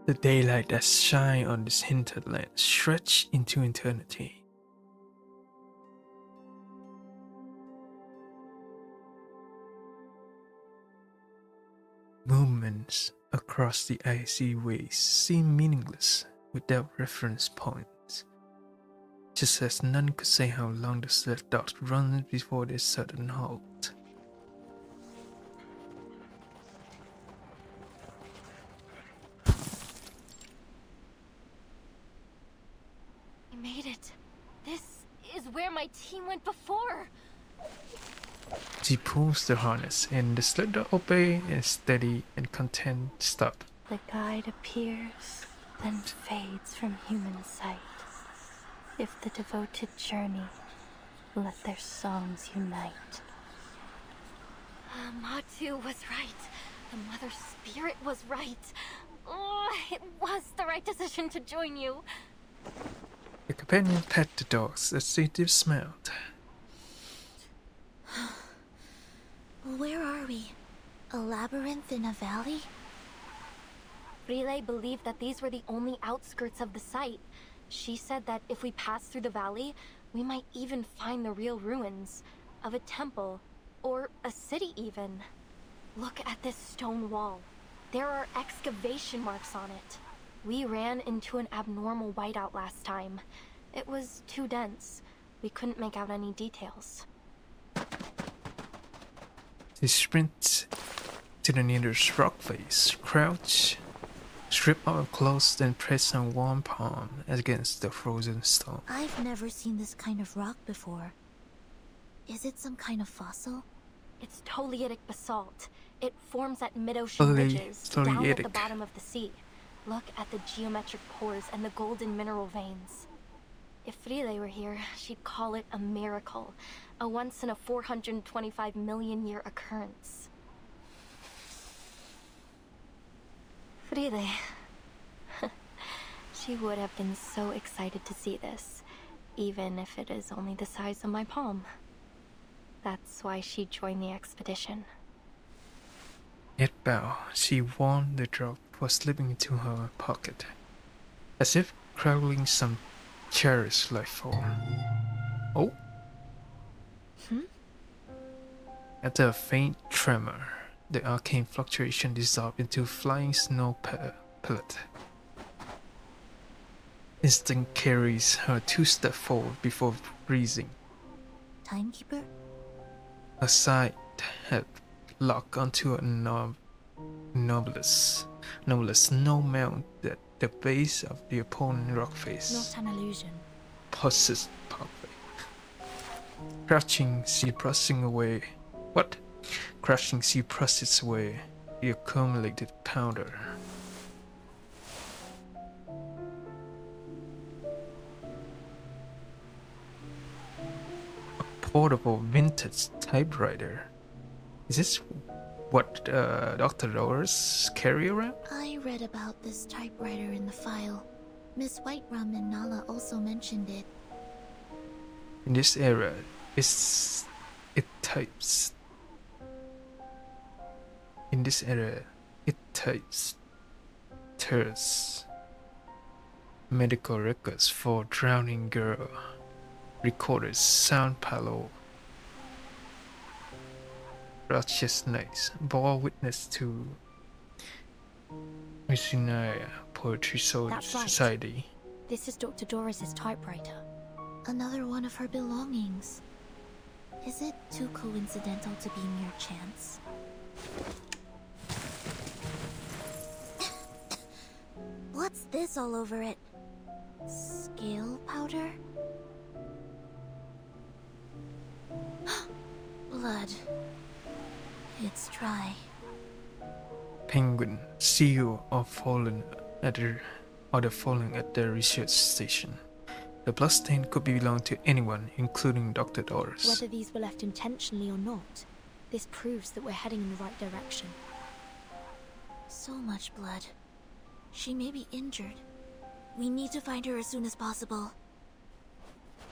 The daylight that shines on this hinterland stretched into eternity. Movements across the icy waste seem meaningless without reference points, just as none could say how long the sled dogs run before their sudden halt. We made it. This is where my team went before. She pulls the harness, and the sled dog obey and steady and content stop. The guide appears, then fades from human sight. If the devoted journey, let their songs unite. Matu was right. The Mother Spirit was right. Oh, it was the right decision to join you. The companion pet the dogs as they dismount. Where are we? A labyrinth in a valley? Relay believed that these were the only outskirts of the site. She said that if we pass through the valley, we might even find the real ruins of a temple, or a city even. Look at this stone wall. There are excavation marks on it. We ran into an abnormal whiteout last time. It was too dense. We couldn't make out any details. They sprint to the nearest rock face, crouch, strip off clothes, then press on one palm against the frozen stone. I've never seen this kind of rock before. Is it some kind of fossil? It's Toliitic basalt. It forms at mid-ocean ridges, down at the Toliitic. bottom of the sea. Look at the geometric pores and the golden mineral veins. If Frile were here, she'd call it a miracle. A once in a 425 million year occurrence. Frile. She would have been so excited to see this, even if it is only the size of my palm. That's why she joined the expedition. Yet bow, she warned the drop was slipping into her pocket, as if cradling some cherished life form. Oh! After a faint tremor, the arcane fluctuation dissolved into flying snow pellet. Instinct carries her 2 steps forward before freezing. Timekeeper? Her side had locked onto a anomalous snow mound at the base of the opponent rock face. Not an illusion. Possessed pathway. Crouching, she brushing away. What? Crouching, she brushes away the accumulated powder. A portable vintage typewriter. Is this what Dr. Dolores carry around? I read about this typewriter in the file. Miss Whiterum and Nala also mentioned it. In this era, it types. In this era, it types tears medical records for drowning girl, recorded Sao Paulo. Righteousness bore witness to Missionary Poetry That's right. Society. This is Dr. Doris's typewriter. Another one of her belongings. Is it too coincidental to be mere chance? What's this all over it? Scale powder? Blood. It's dry. Penguin, CEO of fallen at the research station. The bloodstain could belong to anyone, including Dr. Doris. Whether these were left intentionally or not, this proves that we're heading in the right direction. So much blood. She may be injured. We need to find her as soon as possible.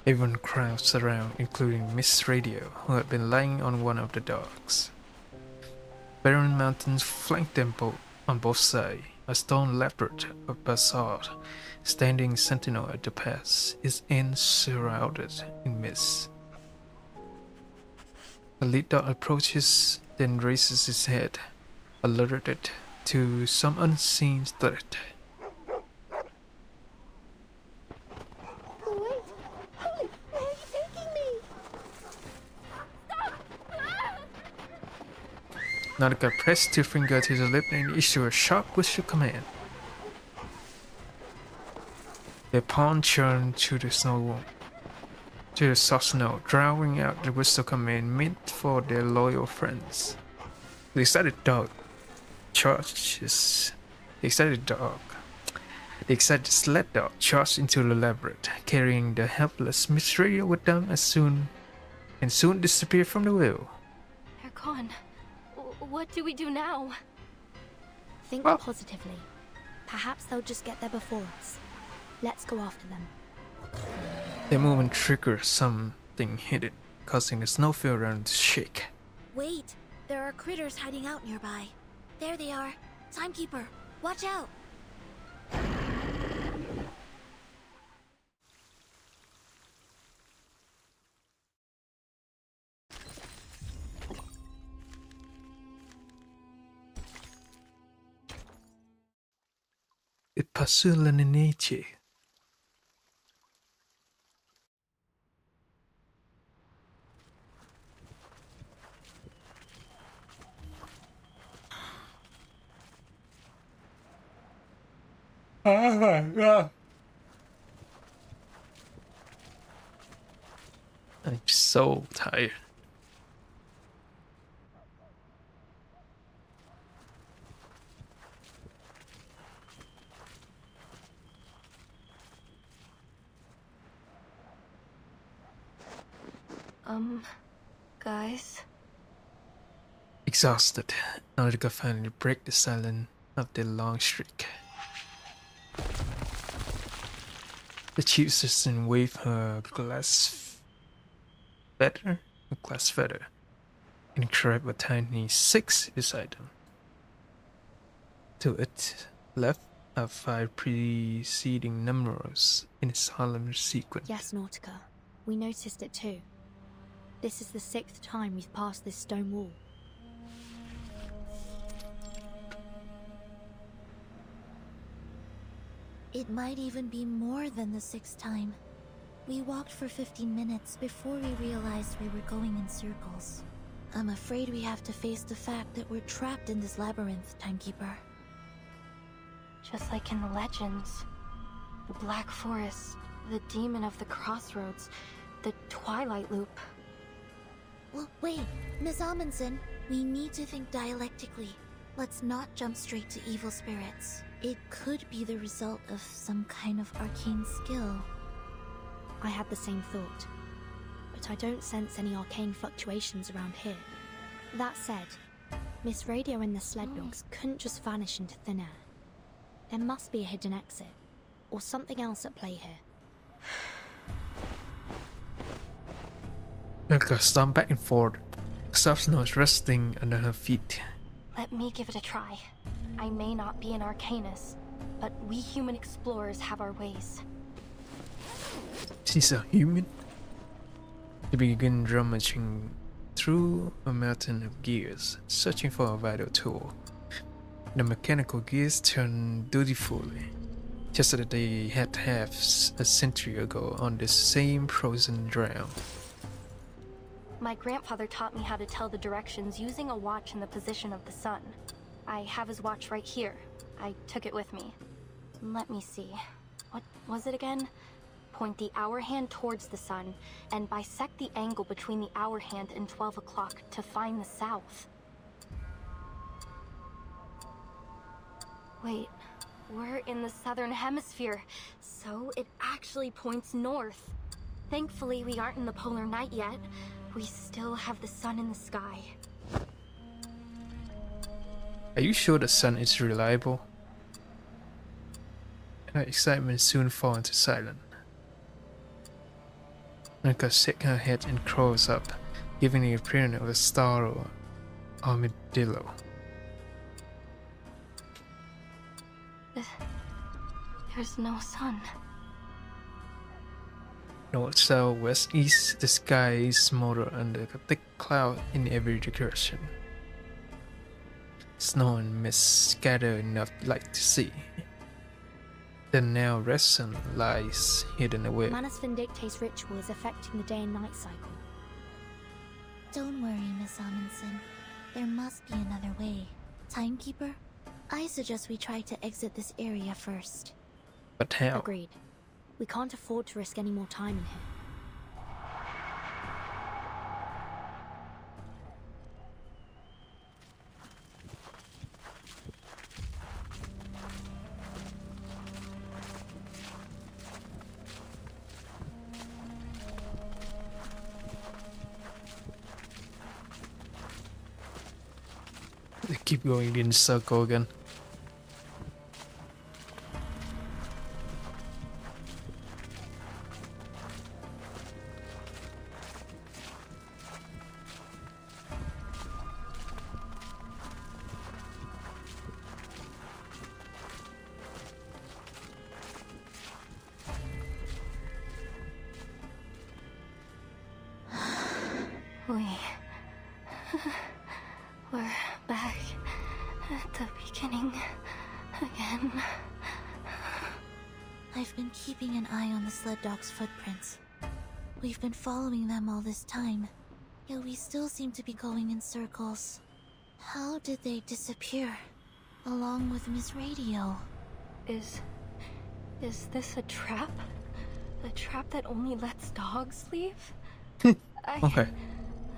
Everyone crowds around, including Miss Radio, who had been lying on one of the docks. Barren mountains flank them both on both sides. A stone labyrinth of basalt, standing sentinel at the pass, is enshrouded in mist. The lead dog approaches, then raises his head, alerted to some unseen threat. Oh, wait! Holy, where are you taking me? Nautica pressed two fingers to the lip and issued a sharp whistle command. The pawn churned to the soft snow, drowning out the whistle command meant for their loyal friends. The excited sled dog charged into the labyrinth, carrying the helpless Miss Radio with them and soon disappeared from the wheel. They're gone. What do we do now? Think positively. Perhaps they'll just get there before us. Let's go after them. The movement triggers something hidden, causing the snowfield around to shake. Wait! There are critters hiding out nearby. There they are. Timekeeper, watch out! It passò la nenice. Oh my god. I'm so tired. Guys? Exhausted, Nautica finally break the silence of their long streak. The chief assistant waved her glass feather, and grabbed a tiny 6 beside them. To its left are 5 preceding numerals in a solemn sequence. Yes, Nautica. We noticed it too. This is the 6th time we've passed this stone wall. It might even be more than the 6th time. We walked for 15 minutes before we realized we were going in circles. I'm afraid we have to face the fact that we're trapped in this labyrinth, Timekeeper. Just like in the legends. The Black Forest, the Demon of the Crossroads, the Twilight Loop. Well, wait, Miss Amundsen, we need to think dialectically. Let's not jump straight to evil spirits. It could be the result of some kind of arcane skill. I had the same thought, but I don't sense any arcane fluctuations around here. That said, Miss Radio and the sled dogs couldn't just vanish into thin air. There must be a hidden exit, or something else at play here. Nautica stomped back and forth, soft snow resting under her feet. Let me give it a try. I may not be an Arcanist, but we human explorers have our ways. She's a human? They began rummaging through a mountain of gears, searching for a vital tool. The mechanical gears turn dutifully, just as they had half a century ago on this same frozen ground. My grandfather taught me how to tell the directions using a watch in the position of the sun. I have his watch right here. I took it with me. Let me see. What was it again? Point the hour hand towards the sun, and bisect the angle between the hour hand and 12 o'clock to find the south. Wait, we're in the southern hemisphere, so it actually points north. Thankfully, we aren't in the polar night yet. We still have the sun in the sky. Are you sure the sun is reliable? Her excitement soon falls into silence. Nika shakes her head and crawls up, giving the appearance of a star or armadillo. There's no sun. North, south, west, east, the sky is smothered under a thick cloud in every direction. Snow and mist scatter enough light to see. The now resting lies hidden away. Manus Vindictae's ritual is affecting the day and night cycle. Don't worry, Miss Amundsen. There must be another way. Timekeeper, I suggest we try to exit this area first. But how? Agreed. We can't afford to risk any more time in here. They keep going in circle again. We're back at the beginning again. I've been keeping an eye on the sled dog's footprints. We've been following them all this time, yet we still seem to be going in circles. How did they disappear, along with Miss Radio? Is this a trap? A trap that only lets dogs leave? Okay.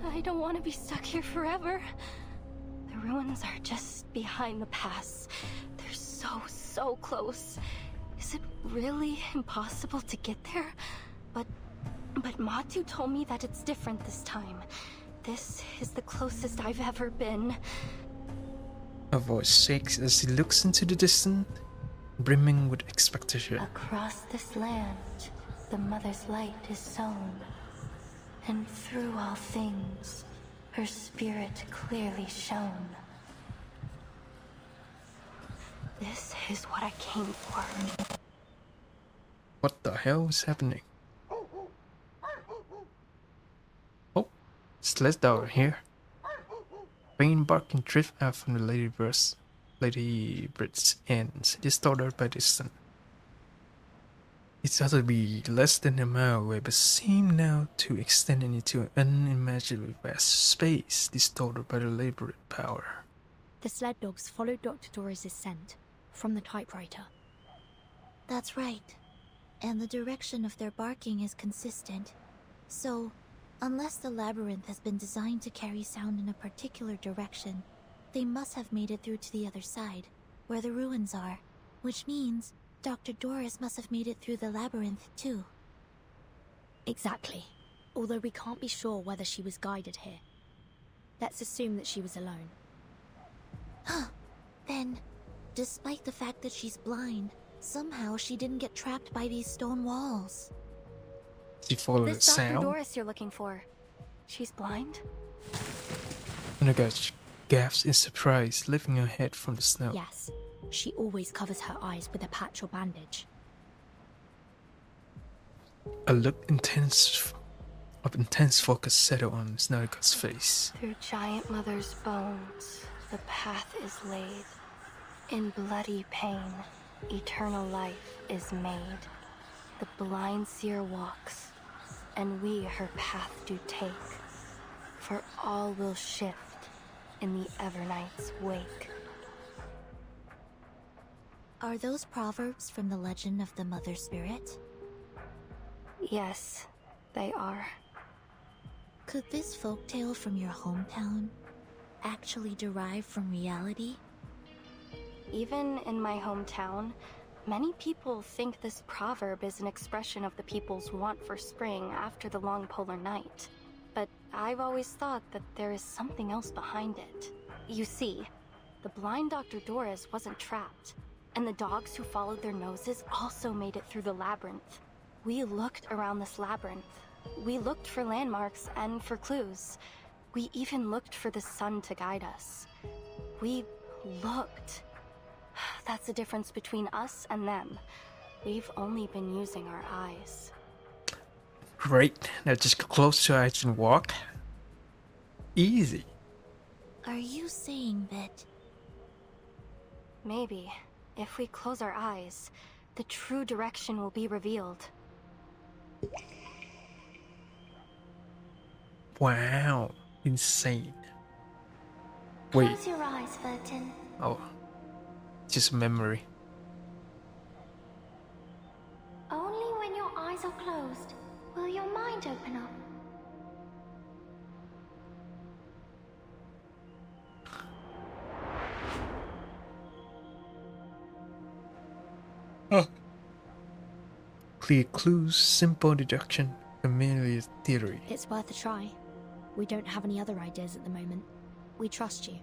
I don't want to be stuck here forever. The ruins are just behind the pass. They're so close. Is it really impossible to get there? But Matu told me that it's different this time. This is the closest I've ever been. Her voice shakes as she looks into the distance, brimming with expectation. Across this land, the Mother's light is sown. And through all things, her spirit clearly shone. This is what I came for. What the hell is happening? Oh, sled dog here. Faint barking drift out from the ladybird's ends, distorted by distance. It's ought to be less than a mile away, but seem now to extend into an unimaginably vast space, distorted by the deliberate power. The sled dogs followed Dr. Doris' scent from the typewriter. That's right. And the direction of their barking is consistent. So, unless the labyrinth has been designed to carry sound in a particular direction, they must have made it through to the other side, where the ruins are. Which means Dr. Doris must have made it through the labyrinth, too. Exactly. Although we can't be sure whether she was guided here. Let's assume that she was alone. Then, despite the fact that she's blind, somehow she didn't get trapped by these stone walls. She followed the This Dr. sound. Doris you're looking for. She's blind? Unaga gasps in surprise, lifting her head from the snow. Yes. She always covers her eyes with a patch or bandage. A look intense of intense focus settled on Snarka's face. Through Giant Mother's bones, the path is laid. In bloody pain, eternal life is made. The blind seer walks, and we her path do take. For all will shift in the Evernight's wake. Are those proverbs from the legend of the Mother Spirit? Yes, they are. Could this folktale from your hometown actually derive from reality? Even in my hometown, many people think this proverb is an expression of the people's want for spring after the long polar night. But I've always thought that there is something else behind it. You see, the blind Dr. Doris wasn't trapped, and the dogs who followed their noses also made it through the labyrinth. We looked around this labyrinth. We looked for landmarks and for clues. We even looked for the sun to guide us. We looked. That's the difference between us and them. We've only been using our eyes. Great. Now just close your eyes and walk. Easy. Are you saying that... Maybe, if we close our eyes, the true direction will be revealed. Wow. Insane. Wait. Close your eyes, Vertin. Oh. Just memory. Only when your eyes are closed will your mind open up. Huh. Clear clues, simple deduction, familiar theory. It's worth a try. We don't have any other ideas at the moment. We trust you.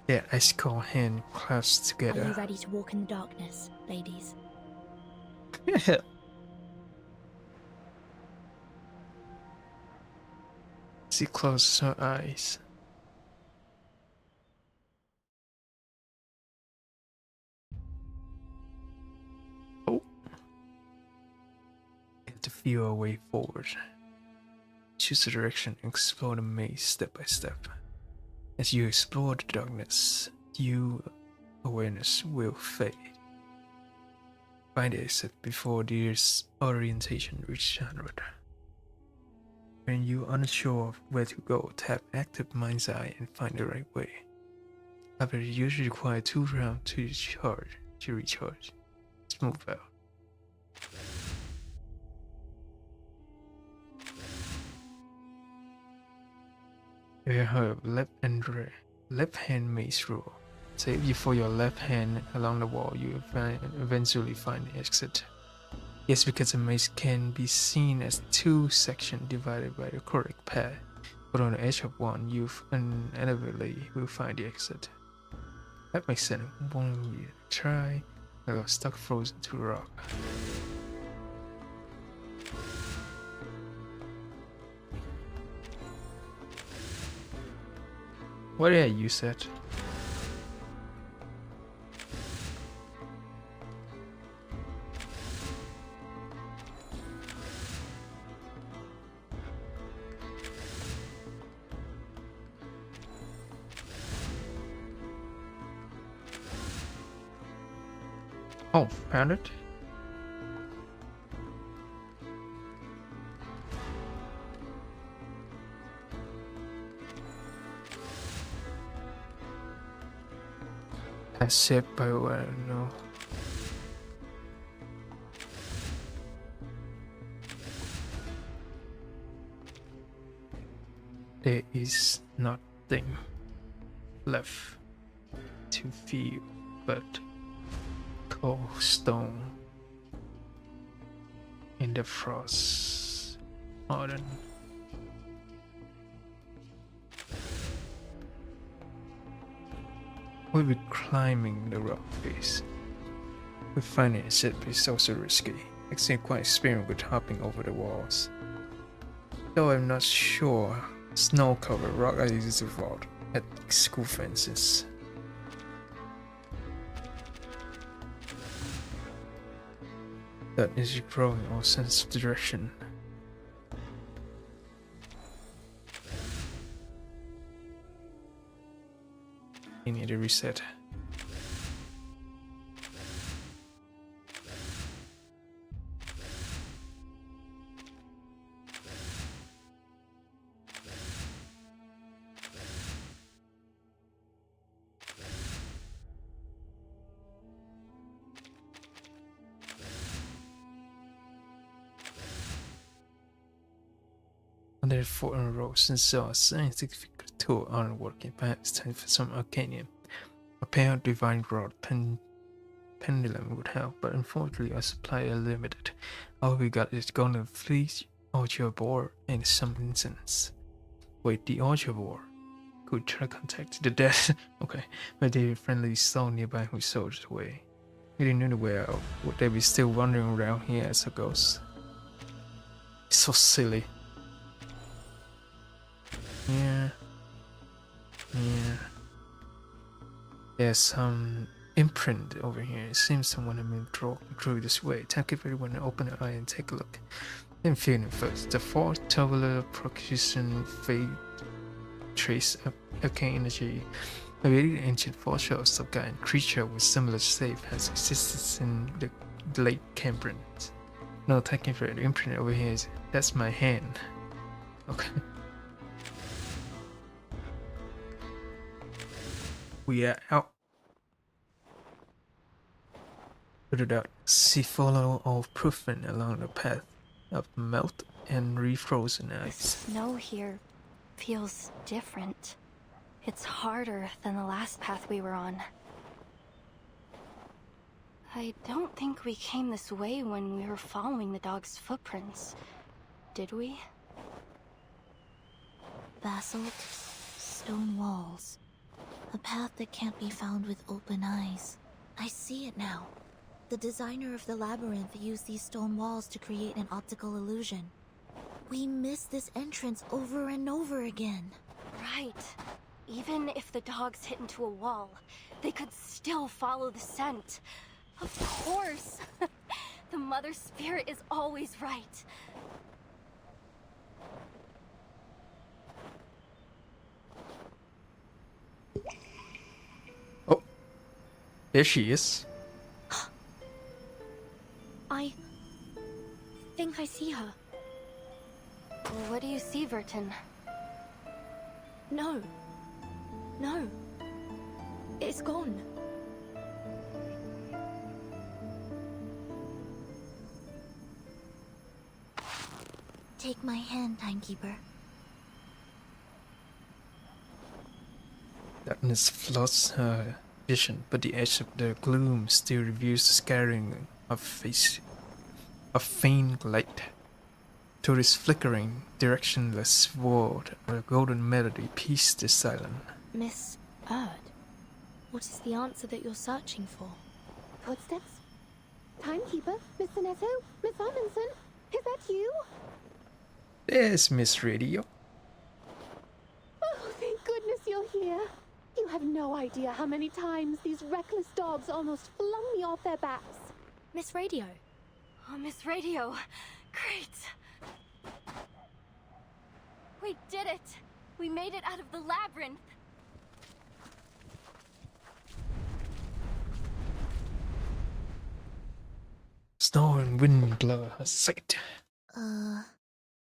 Yeah, ice cold hand clasped Are you together. ready to walk in the darkness, ladies? She closes her eyes. Oh. You have to feel a way forward. Choose a direction and explore the maze step by step. As you explore the darkness, your awareness will fade. Find the exit before there's orientation reach 100. When you're unsure of where to go, tap Active Mind's Eye and find the right way. After it usually requires 2 rounds to recharge. Let's move out. You have left hand maze rule. Save you for your left hand along the wall, you eventually find the exit. Yes, because a maze can be seen as 2 sections divided by the correct path, but on the edge of one, you inevitably will find the exit. That makes sense. Won't you try? I got stuck frozen to rock. What did I use that? Oh, found it. That's it by what I know. There is nothing left to feel but cold stone in the frost autumn. We'll be climbing the rock face. We find it should be so risky. I seem quite experienced with hopping over the walls. Though I'm not sure, snow-covered rock I used to vault at school fences. That is growing our sense of direction. I need to reset. Under 4 in a row since our scientific tool aren't working. Perhaps it's time for some arcanium. A pair of divine rod pendulum would help, but unfortunately our supply is limited. All we got is golden fleece, ultra boar, and some incense. Wait, the ultra boar? Could try to contact the dead. Okay, but they friendly soul nearby who soldiers away. We didn't know where would they be still wandering around here as a ghost? It's so silly. Yeah. There's some imprint over here. It seems someone had moved through this way. Thank everyone to open an eye and take a look. Then feeling first. The fourth tubular projection fade trace of arcane energy. A very ancient fossil of some kind. Creature with similar shape has existed in the late Cambrian. No, taking for the imprint over here is that's my hand. Okay. We are out. Put it out. See follow of proofing along the path of melt and refrozen The ice. snow here feels different. It's harder than the last path we were on. I don't think we came this way when we were following the dog's footprints. Did we? Basalt, stone walls. A path that can't be found with open eyes. I see it now. The designer of the labyrinth used these stone walls to create an optical illusion. We missed this entrance over and over again. Right. Even if the dogs hit into a wall, they could still follow the scent. Of course! The Mother Spirit is always right. Oh, there she is. I think I see her. Well, what do you see, Vertin? No. No. It's gone. Take my hand, Timekeeper. Darkness floods her vision, but the edge of the gloom still reveals the scattering of faint light. To this flickering, directionless world, a golden melody pieced the silence. Miss Erd, what is the answer that you're searching for? Footsteps? Timekeeper? Miss Sinetto? Miss Amundsen? Is that you? There's Miss Radio. Oh, thank goodness you're here. You have no idea how many times these reckless dogs almost flung me off their backs. Miss Radio. Oh, Miss Radio. Great. We did it. We made it out of the labyrinth. Snow and wind blur her sight.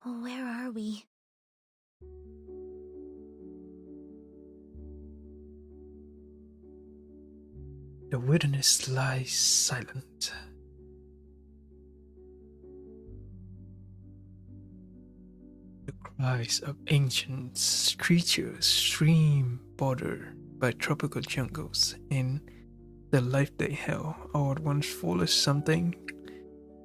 Where are we? The wilderness lies silent. The cries of ancient creatures stream bordered by tropical jungles, and the life they held all at once full of something.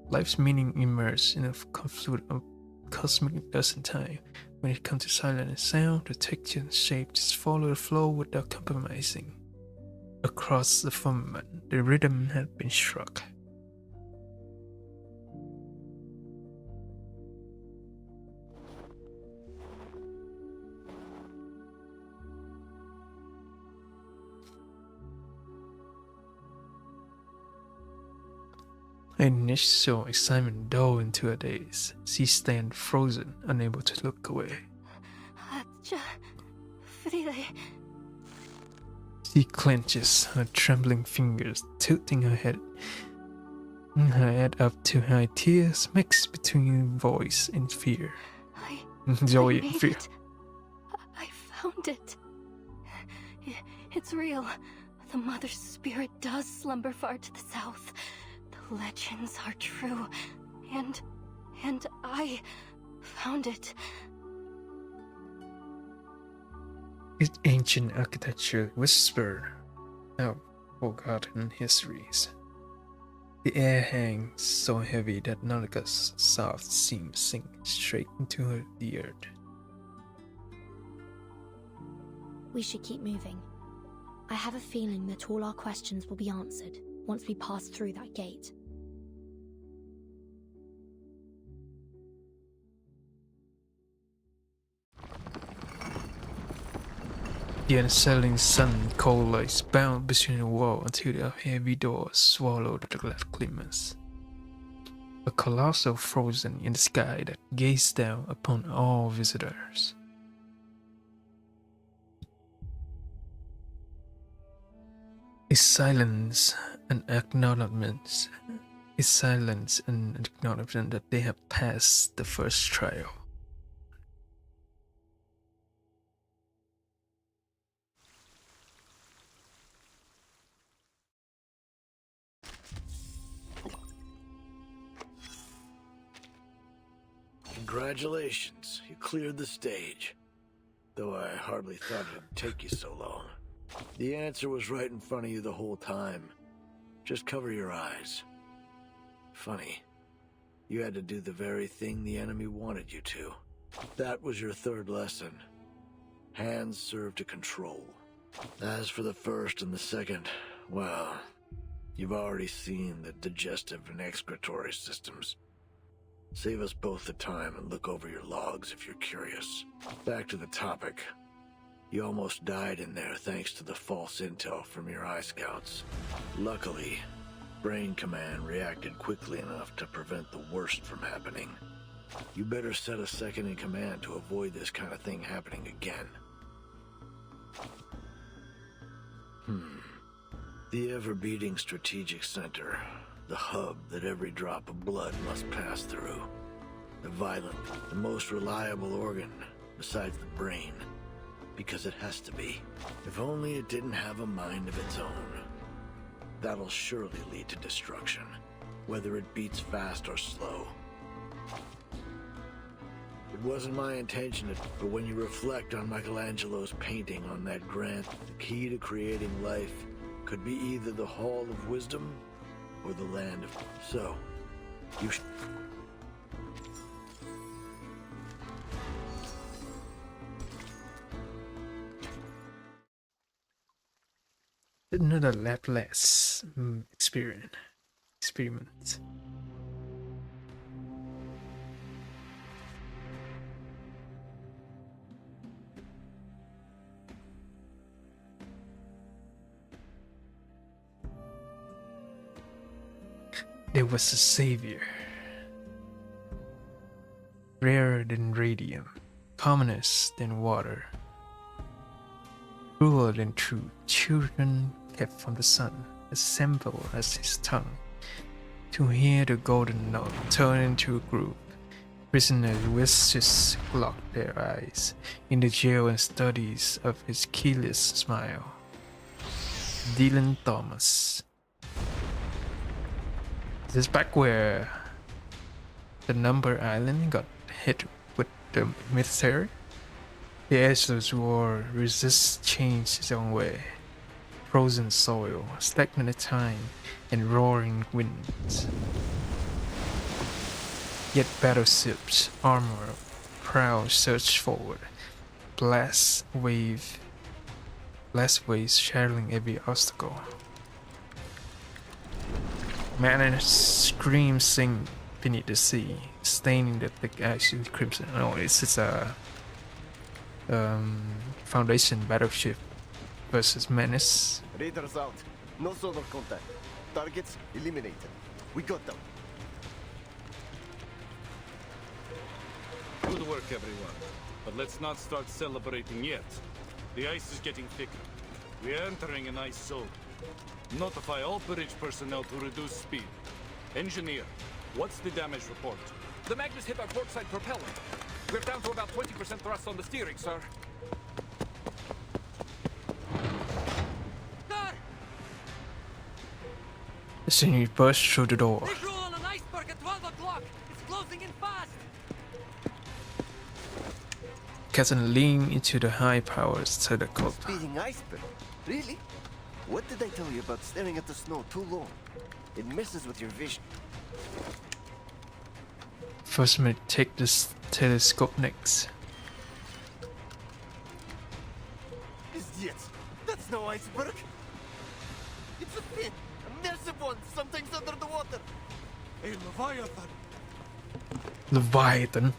Life's meaning immersed in a confluence of cosmic dust and time. When it comes to silence and sound, the texture and shape just follow the flow without compromising. Across the firmament, the rhythm had been struck. Initial excitement dulled into her daze. She stand frozen, unable to look away. She clenches her trembling fingers, tilting her head up to high, tears mixed between voice and fear. Joy and fear. I found it. It's real. The Mother's spirit does slumber far to the south. The legends are true. And I found it. Its ancient architecture whispered of forgotten histories. The air hangs so heavy that Narga's soft seams sink straight into the earth. We should keep moving. I have a feeling that all our questions will be answered once we pass through that gate. The unsettling sun cold lights bound between the wall until the heavy doors swallowed the glass glimmers. A colossal frozen in the sky that gazed down upon all visitors. Its silence and acknowledgement that they have passed the first trial. Congratulations, you cleared the stage. Though I hardly thought it'd take you so long. The answer was right in front of you the whole time. Just cover your eyes. Funny, you had to do the very thing the enemy wanted you to. That was your third lesson. Hands serve to control. As for the first and the second, well, you've already seen the digestive and excretory systems. Save us both the time and look over your logs if you're curious. Back to the topic. You almost died in there thanks to the false intel from your eye scouts. Luckily, Brain Command reacted quickly enough to prevent the worst from happening. You better set a second in command to avoid this kind of thing happening again. The ever-beating strategic center. The hub that every drop of blood must pass through. The violent, the most reliable organ, besides the brain. Because it has to be. If only it didn't have a mind of its own. That'll surely lead to destruction, whether it beats fast or slow. It wasn't my intention, but when you reflect on Michelangelo's painting on that grant, the key to creating life could be either the Hall of Wisdom or the land of... So, you should... Another Laplace experiment. There was a savior, rarer than radium, commonest than water, crueler than truth. Children kept from the sun, assembled as his tongue, to hear the golden note turn into a group. Prisoners with just locked their eyes in the jail and studies of his keyless smile. Dylan Thomas. This is back where the Number Island got hit with the military. The Ageless War resists change its own way. Frozen soil, stagnant time, and roaring winds. Yet battleships, armor, prow surge forward. Blast waves shattering every obstacle. Madness screams sing beneath the sea, staining the thick ash with crimson. No, it's a Foundation battleship versus Menace. Raiders out. No sonar contact. Targets eliminated. We got them. Good work, everyone. But let's not start celebrating yet. The ice is getting thicker. We're entering an ice zone. Notify all bridge personnel to reduce speed. Engineer, what's the damage report? The Magnus hit our portside propeller. We're down to about 20% thrust on the steering, sir. The scenery burst through the door. Big roll on an iceberg at 12 o'clock. It's closing in fast. Captain leaned into the high-powered telecopter. Speeding iceberg? Really? What did I tell you about staring at the snow too long? It messes with your vision. First mate, take this telescope next. Idiots! That's no iceberg! It's a fin! A massive one! Something's under the water! A Leviathan! Leviathan?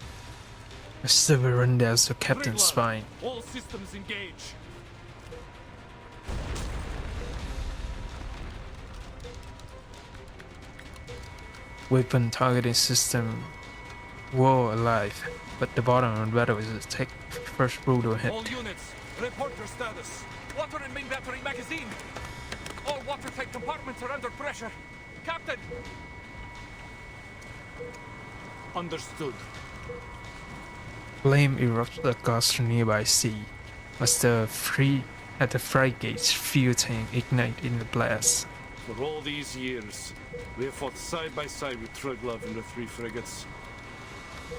A silver run down the captain's spine. All systems engage. Weapon targeting system were alive, but the bottom of the battle is to take first brutal hit. All units, report your status. Water in main battery magazine. All watertight compartments are under pressure. Captain! Understood. Flame erupts across the nearby sea, as the frigate's fuel tank ignite in the blast. For all these years, we have fought side by side with Triglav and the 3 frigates.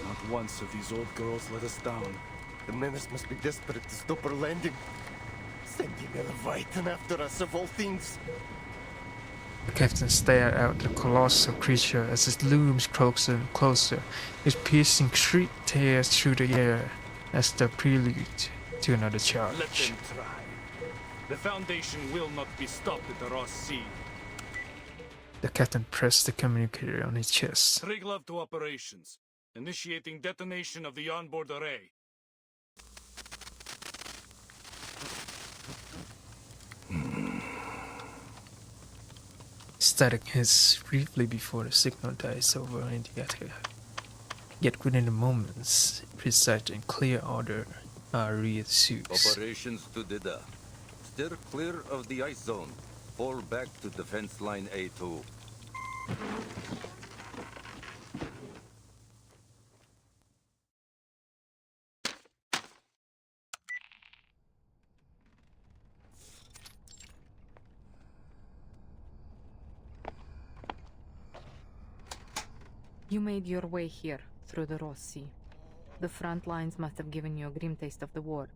Not once have these old girls let us down. The menace must be desperate to stop our landing. Sending a Leviathan after us of all things. The captain stared at the colossal creature as it looms closer and closer, its piercing shriek tears through the air as the prelude to another charge. Let them try. The Foundation will not be stopped at the Ross Sea. The captain pressed the communicator on his chest. Triglav to operations. Initiating detonation of the onboard array. Static hits briefly before the signal dies over in the attic. Yet within the moments, precise and clear order are reassumed. Operations to Dida. Steer clear of the ice zone. Fall back to defense line A2. You made your way here, through the Ross Sea. The front lines must have given you a grim taste of the war.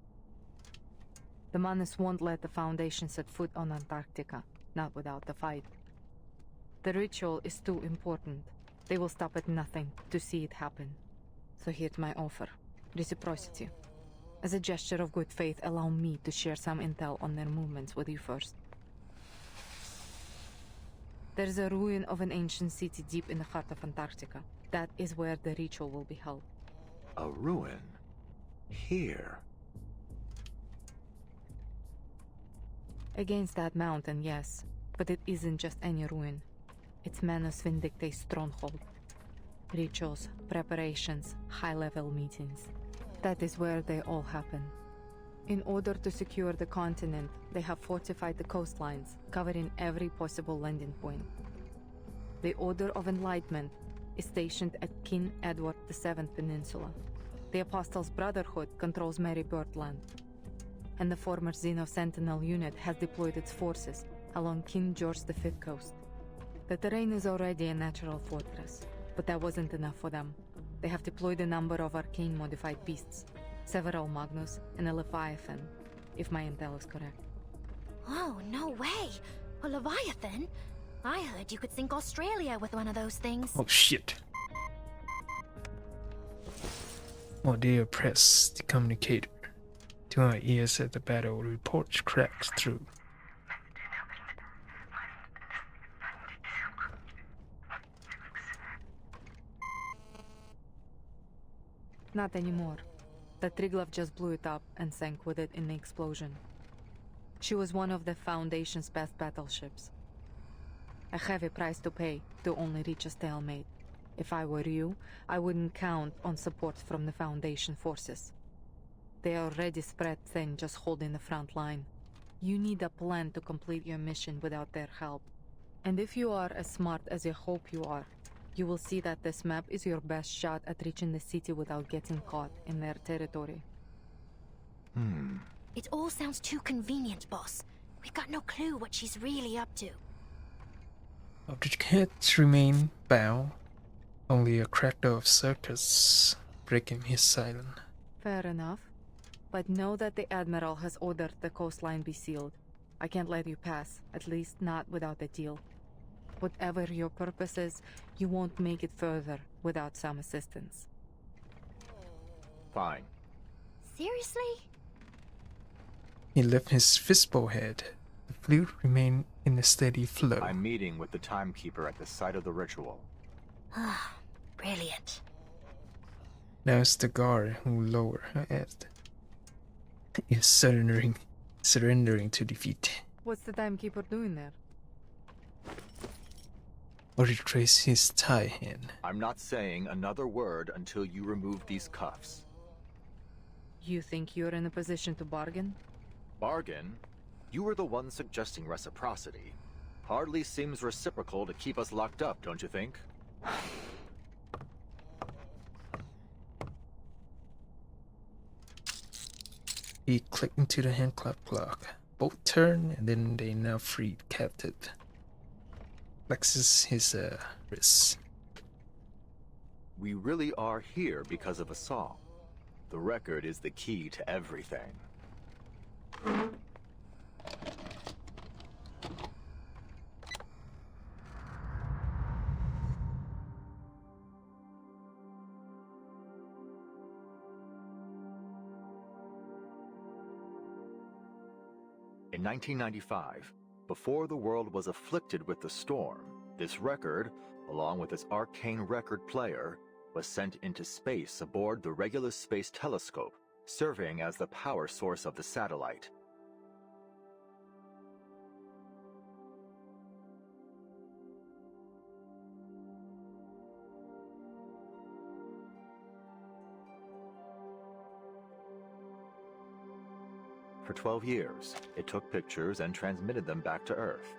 The Manus won't let the Foundation set foot on Antarctica, not without the fight. The ritual is too important. They will stop at nothing to see it happen. So here's my offer. Reciprocity. As a gesture of good faith, allow me to share some intel on their movements with you first. There's a ruin of an ancient city deep in the heart of Antarctica. That is where the ritual will be held. A ruin? Here? Against that mountain, yes. But it isn't just any ruin. It's Manus Vindictae's stronghold. Rituals, preparations, high-level meetings. That is where they all happen. In order to secure the continent, they have fortified the coastlines, covering every possible landing point. The Order of Enlightenment is stationed at King Edward VII Peninsula. The Apostles' Brotherhood controls Mary Birdland. And the former Xeno Sentinel unit has deployed its forces along King George V coast. The terrain is already a natural fortress, but that wasn't enough for them. They have deployed a number of arcane-modified beasts, several Magnus and a Leviathan, if my intel is correct. Oh, no way! A Leviathan? I heard you could sink Australia with one of those things. Oh shit. Mordia pressed the communicator to our ears as the battle reports cracked through. Not anymore. The Triglav just blew it up and sank with it in the explosion. She was one of the Foundation's best battleships. A heavy price to pay to only reach a stalemate. If I were you, I wouldn't count on support from the Foundation forces. They are already spread thin, just holding the front line. You need a plan to complete your mission without their help. And if you are as smart as you hope you are, you will see that this map is your best shot at reaching the city without getting caught in their territory. It all sounds too convenient, boss. We've got no clue what she's really up to. Objects remain bound. Only a crackle of circus breaking his silence. Fair enough. But know that the Admiral has ordered the coastline be sealed. I can't let you pass, at least not without a deal. Whatever your purpose is, you won't make it further without some assistance. Fine. Seriously? He lifted his fistful head. The flute remained in a steady flow. I'm meeting with the Timekeeper at the site of the ritual. Ah, brilliant. Now it's the guard who lowered her head. Is surrendering to defeat. What's the Timekeeper doing there? Or retrace his tie hand. I'm not saying another word until you remove these cuffs. You think you're in a position to bargain? Bargain? You were the one suggesting reciprocity. Hardly seems reciprocal to keep us locked up, don't you think? He clicked into the handclap clock. Both turn and then they now freed captive. Flexes his wrists. We really are here because of a song. The record is the key to everything. In 1995, before the world was afflicted with the storm, this record, along with its arcane record player, was sent into space aboard the Regulus Space Telescope, serving as the power source of the satellite. For 12 years, it took pictures and transmitted them back to Earth.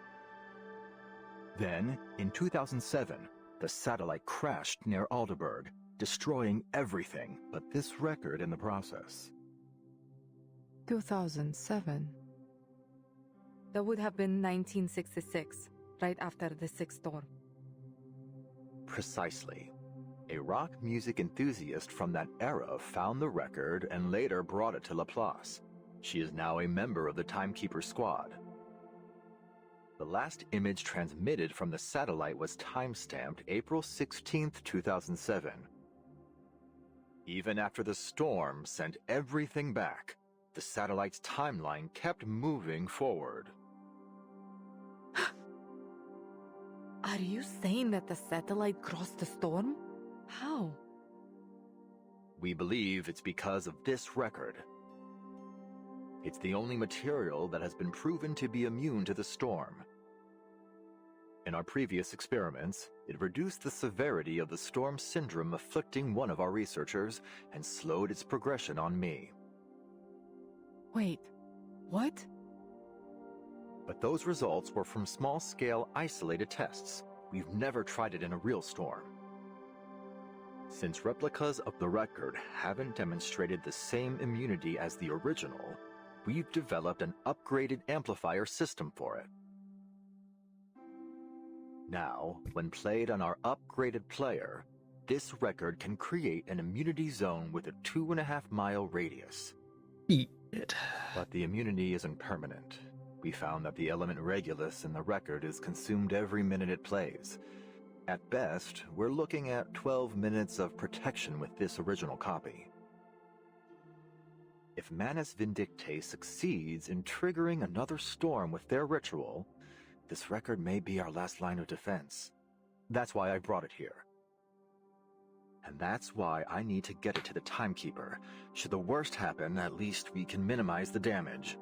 Then, in 2007, the satellite crashed near Aldeburgh, destroying everything but this record in the process. 2007. That would have been 1966, right after the Sixth Storm. Precisely. A rock music enthusiast from that era found the record and later brought it to Laplace. She is now a member of the Timekeeper squad. The last image transmitted from the satellite was timestamped April 16, 2007. Even after the storm sent everything back, the satellite's timeline kept moving forward. Are you saying that the satellite crossed the storm? How? We believe it's because of this record. It's the only material that has been proven to be immune to the storm. In our previous experiments, it reduced the severity of the storm syndrome afflicting one of our researchers and slowed its progression on me. Wait, what? But those results were from small-scale isolated tests. We've never tried it in a real storm. Since replicas of the record haven't demonstrated the same immunity as the original, we've developed an upgraded amplifier system for it. Now, when played on our upgraded player, this record can create an immunity zone with a 2.5-mile radius. Eat it. But the immunity isn't permanent. We found that the element Regulus in the record is consumed every minute it plays. At best, we're looking at 12 minutes of protection with this original copy. If Manus Vindictae succeeds in triggering another storm with their ritual, this record may be our last line of defense. That's why I brought it here. And that's why I need to get it to the Timekeeper. Should the worst happen, at least we can minimize the damage.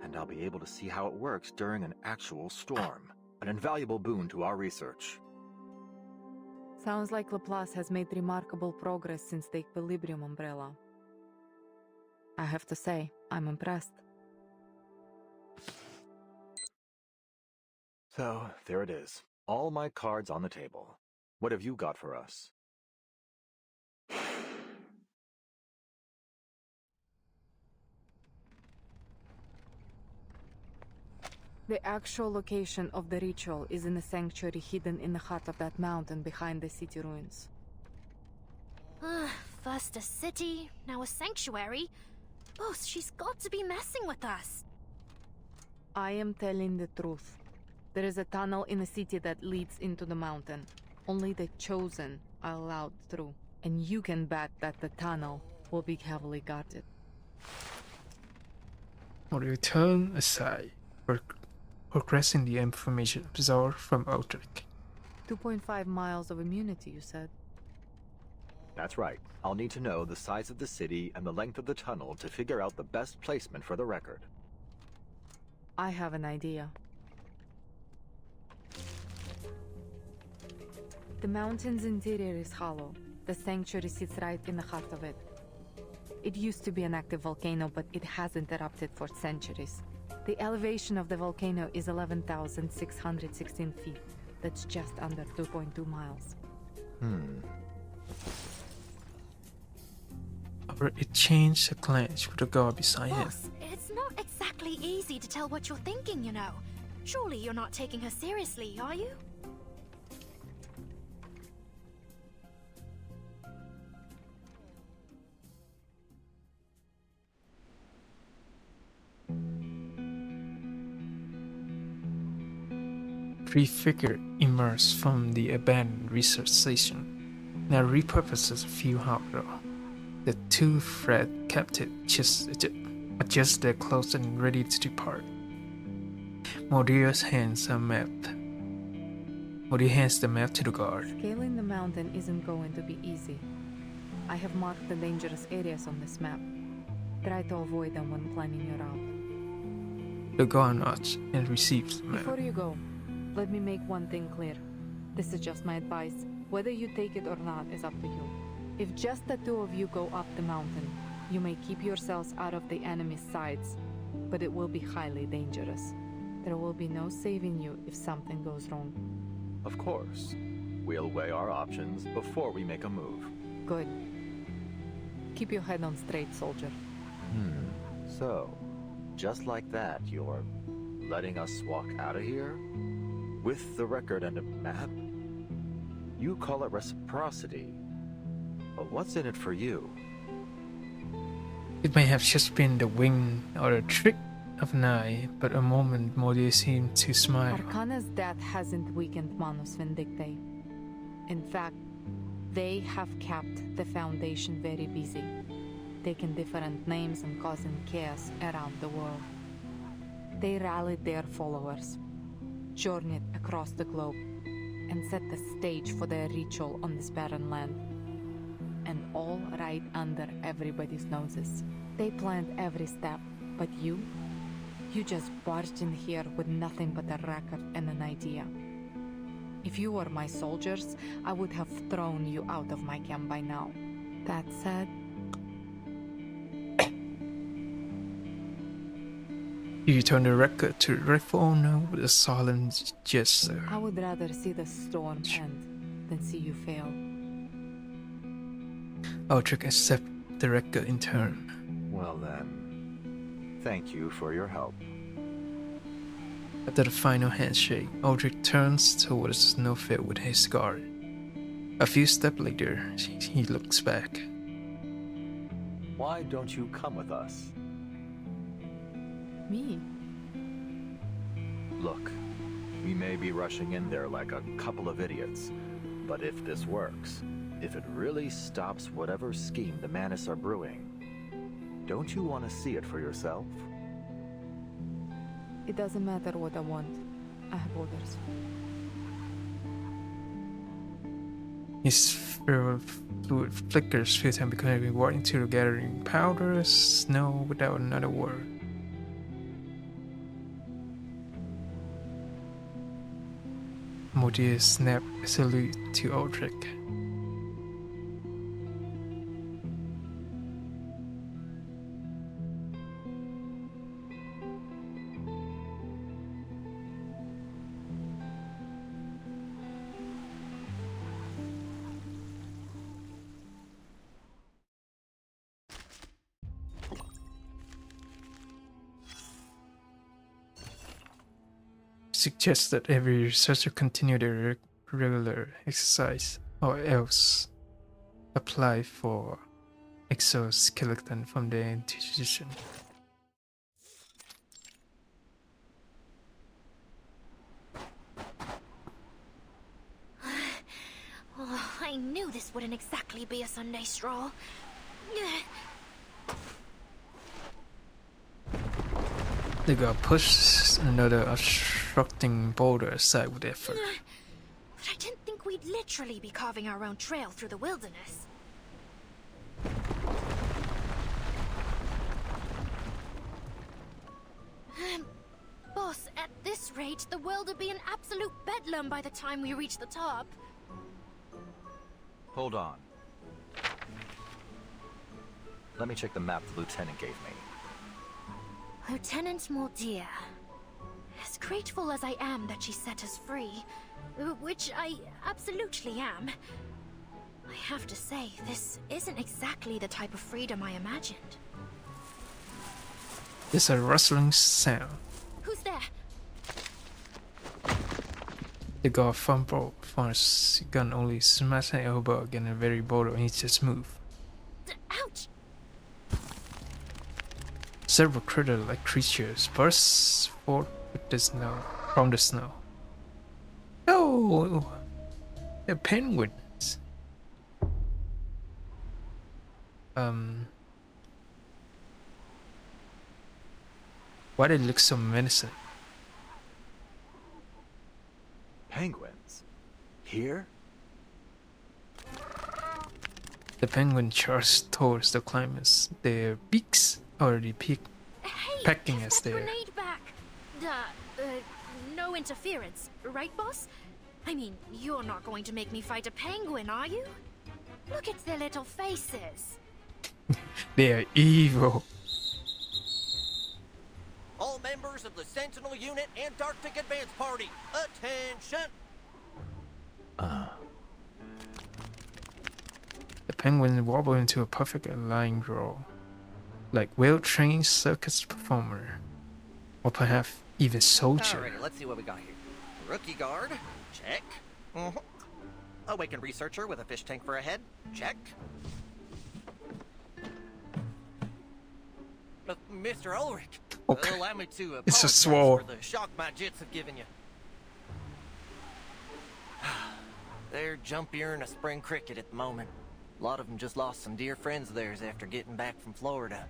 And I'll be able to see how it works during an actual storm. An invaluable boon to our research. Sounds like Laplace has made remarkable progress since the Equilibrium umbrella. I have to say, I'm impressed. So, there it is. All my cards on the table. What have you got for us? The actual location of the ritual is in a sanctuary hidden in the heart of that mountain behind the city ruins. First a city, now a sanctuary. Boss, she's got to be messing with us. I am telling the truth. There is a tunnel in the city that leads into the mountain. Only the chosen are allowed through. And you can bet that the tunnel will be heavily guarded. Or turn aside, progressing the information absorbed from Aldrich. 2.5 miles of immunity, you said? That's right. I'll need to know the size of the city and the length of the tunnel to figure out the best placement for the record. I have an idea. The mountain's interior is hollow. The sanctuary sits right in the heart of it. It used to be an active volcano, but it hasn't erupted for centuries. The elevation of the volcano is 11,616 feet. That's just under 2.2 miles. Or it changed a glance with the guard beside him. Boss, it's not exactly easy to tell what you're thinking, you know. Surely you're not taking her seriously, are you? Three figures emerged from the abandoned research station. Now repurposed as a few hardware. The two Fred captive just adjust their clothes and ready to depart. Mordius hands the map to the guard. Scaling the mountain isn't going to be easy. I have marked the dangerous areas on this map. Try to avoid them when planning your route. The guard nods and receives the map. Before you go, let me make one thing clear. This is just my advice. Whether you take it or not is up to you. If just the two of you go up the mountain, you may keep yourselves out of the enemy's sights, but it will be highly dangerous. There will be no saving you if something goes wrong. Of course. We'll weigh our options before we make a move. Good. Keep your head on straight, soldier. So, just like that, you're letting us walk out of here? With the record and a map? You call it reciprocity. But what's in it for you? It may have just been the wing or a trick of an eye, but a moment Mordius seemed to smile. Arcana's death hasn't weakened Manus Vindictae. In fact, they have kept the Foundation very busy, taking different names and causing chaos around the world. They rallied their followers, journeyed across the globe, and set the stage for their ritual on this barren land. And all right under everybody's noses. They planned every step, but you just barged in here with nothing but a record and an idea. If you were my soldiers, I would have thrown you out of my camp by now. That said, You return the record to the rightful owner with a solemn gesture. I would rather see the storm end than see you fail. Aldrich accepts the record in turn. Well then, thank you for your help. After the final handshake, Aldrich turns towards the snowfield with his guard. A few steps later, he looks back. Why don't you come with us? Me? Look, we may be rushing in there like a couple of idiots, but if this works, if it really stops whatever scheme the Manus are brewing, don't you want to see it for yourself? It doesn't matter what I want. I have orders. His fluid flickers, feel time becoming walking to the gathering powder, snow without another word. Mordius snapped a salute to Aldrich. suggests that every researcher continue their regular exercise or else apply for exoskeleton from the institution. Oh, I knew this wouldn't exactly be a Sunday stroll. They got pushed another obstructing boulder aside with effort. But I didn't think we'd literally be carving our own trail through the wilderness. Boss, at this rate, the world would be an absolute bedlam by the time we reach the top. Hold on. Let me check the map the lieutenant gave me. Lieutenant Mordir. As grateful as I am that she set us free, which I absolutely am, I have to say, this isn't exactly the type of freedom I imagined. There's a rustling sound. Who's there? The guy fumbled for his gun, only smashed an elbow against a very boulder and he just moved. Ouch! Several critter-like creatures burst forth with the snow, from the snow. Oh, they're penguins. Why they look so menacing? Penguins? Here? The penguin charged towards the climbers, their beaks already pecking as they. Grenade back. No interference, right, boss? I mean, you're not going to make me fight a penguin, are you? Look at their little faces. They are evil. All members of the Sentinel Unit Antarctic Advance Party, attention! The penguin wobbled into a perfect aligned draw, like well-trained circus performer, or perhaps even soldier. Alrighty, let's see what we got here. Rookie guard, check. Awakened researcher with a fish tank for a head, check. Mr. Ulrich, Okay. allow me to It's a apologize swore. for the shock my jets have given you. They're jumpier than a spring cricket at the moment. A lot of them just lost some dear friends of theirs after getting back from Florida.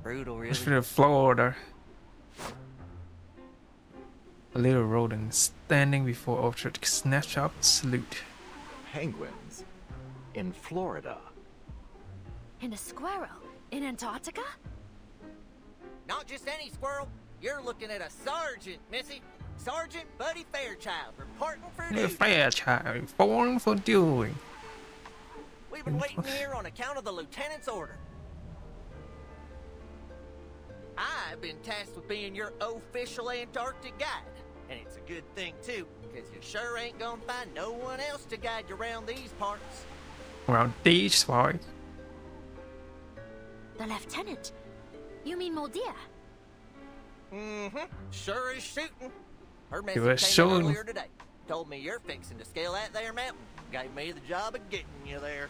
Brutal, really. It's from Florida. A little rodent standing before Ultra snapshot salute. Penguins? In Florida? And a squirrel in Antarctica? Not just any squirrel. You're looking at a sergeant, Missy. Sergeant Buddy Fairchild, reporting for duty. Fairchild, born for doing. We've been waiting here on account of the lieutenant's order. I've been tasked with being your official Antarctic guide. And it's a good thing, too, because you sure ain't gonna find no one else to guide you around these parts. Around these parts. The lieutenant? You mean Mordir? Sure is shooting. Her You were message came in showing. earlier today. Told me you're fixing to scale that there mountain. Gave me the job of getting you there.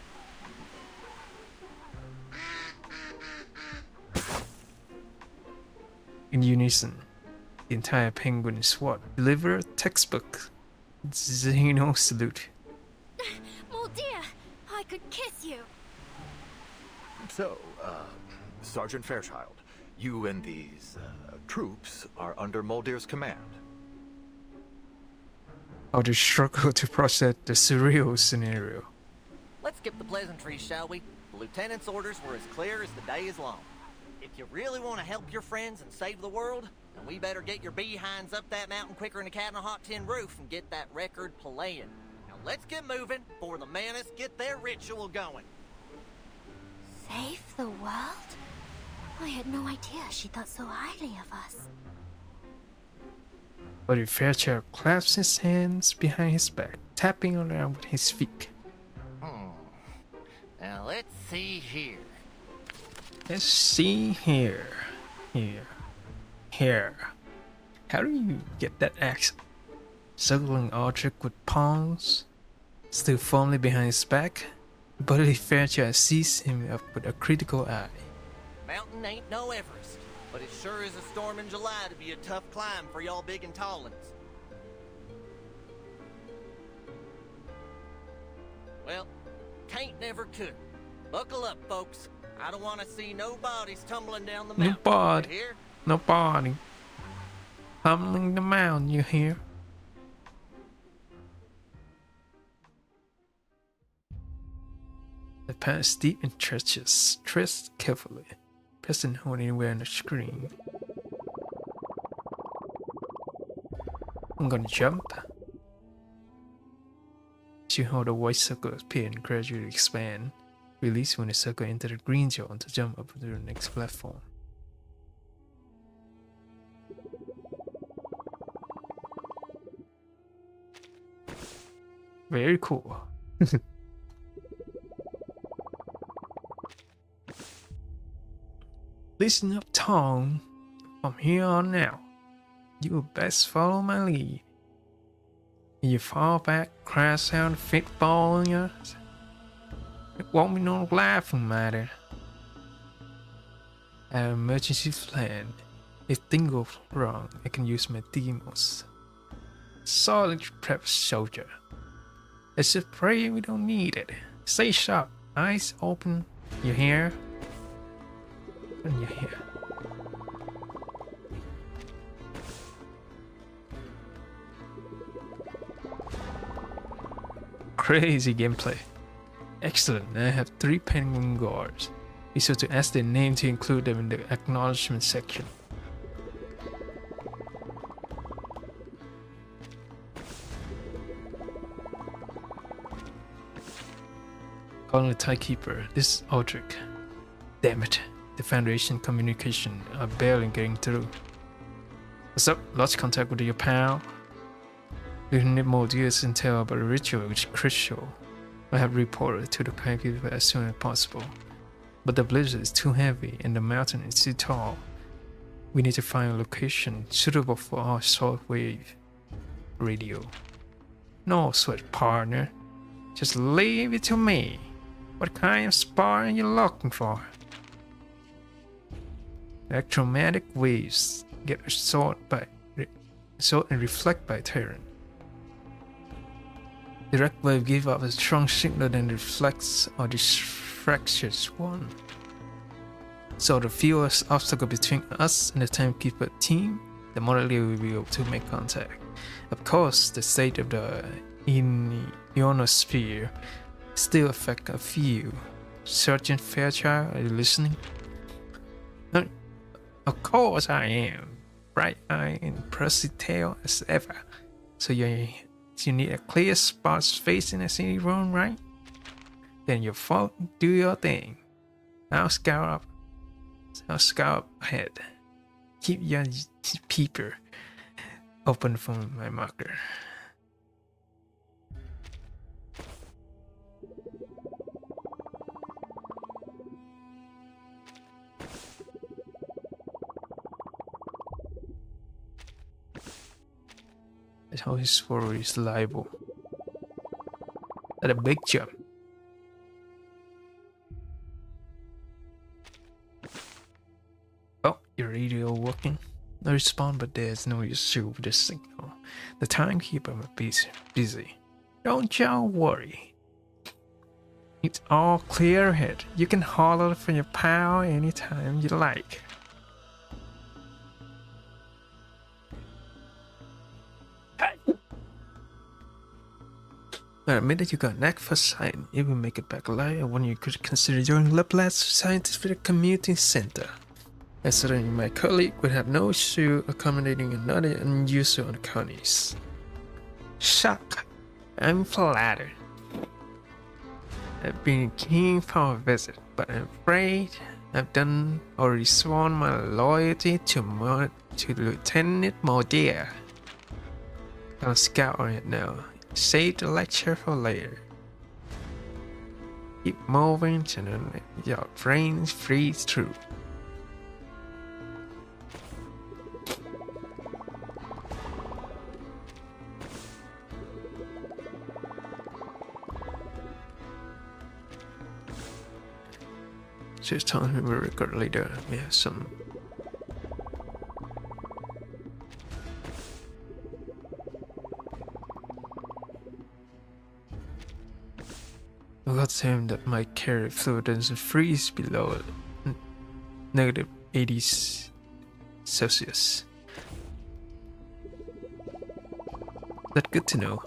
In unison, the entire penguin squad deliver a textbook Xeno salute. Mordir, I could kiss you. So, Sergeant Fairchild, you and these, troops are under Moldir's command. How to struggle to process the surreal scenario. Let's skip the pleasantries, shall we? The lieutenant's orders were as clear as the day is long. If you really want to help your friends and save the world, then we better get your behinds up that mountain quicker than a cat on a hot tin roof and get that record playing. Now let's get moving before the Manus get their ritual going. Save the world? I had no idea she thought so highly of us. But if Fairchild claps his hands behind his back, tapping around with his feet. Now let's see here. Let's see here. Here. Here. How do you get that accent? circling Aldrich with palms still firmly behind his back. Bodily Fairchild sees him up with a critical eye. Mountain ain't no Everest, but it sure is a storm in July to be a tough climb for y'all big and tall ones. Well, can't never could. Buckle up, folks. I don't want to see no bodies tumbling down the mountain. Nobody. You hear? Nobody. Tumbling the mountain, you hear? The path is deep in trenches. Tread carefully. Press and hold anywhere on the screen. I'm gonna jump. As you hold the white circle appear and gradually expand. Release when the circle enters the green zone to jump up to the next platform. Very cool. Listen up, Tom. From here on out, you will best follow my lead. If you fall back, crash out, fit ball on yours, it won't be no laughing matter. I have an emergency plan. If things go wrong, I can use my demos. Solid prep soldier. Let's just pray we don't need it. Stay sharp, eyes open. You hear? Open your hair. Crazy gameplay. Excellent. I have 3 penguin guards. Be sure to ask their name to include them in the acknowledgement section. Calling the Timekeeper. This is Aldrich. Damn it. The Foundation communication are barely getting through. What's up? Lost contact with your pal? We need more details intel about the ritual which is crucial. I have reported to the Timekeeper as soon as possible. But the blizzard is too heavy and the mountain is too tall. We need to find a location suitable for our shortwave radio. No sweat, partner. Just leave it to me. What kind of spar are you looking for? Electromagnetic waves get absorbed and reflect by terrain. Direct wave give off a strong signal that reflects or diffracts one. So the fewer obstacles between us and the Timekeeper team, the more likely we will be able to make contact. Of course, the state of the ionosphere still affects a few. Sergeant Fairchild, are you listening? Of course I am. Bright eye and pressy tail as ever. So you need a clear spot facing the city room, right? Then you folk do your thing. I'll scout ahead. Keep your peeper open for my marker. That's how his story is liable. At a big jump. Oh, your radio working? No response, but there's no issue with the signal. The Timekeeper may be busy. Don't y'all worry. It's all clear ahead. You can holler for your pal anytime you like. I admit that you got a knack for science. It will make it back alive and one you could consider joining Laplace Scientific Community Center. I certainly my colleague would have no issue accommodating another unusual colonies. Shock. I'm flattered. I've been keen for a visit, but I'm afraid I've already sworn my loyalty to Lieutenant Mordier. I'll scout on it now. Save the lecture for later. Keep moving to let your brains freeze through. Just telling him we'll record later. We have some. I got to him that my carry fluid doesn't freeze below negative 80 Celsius. That's good to know.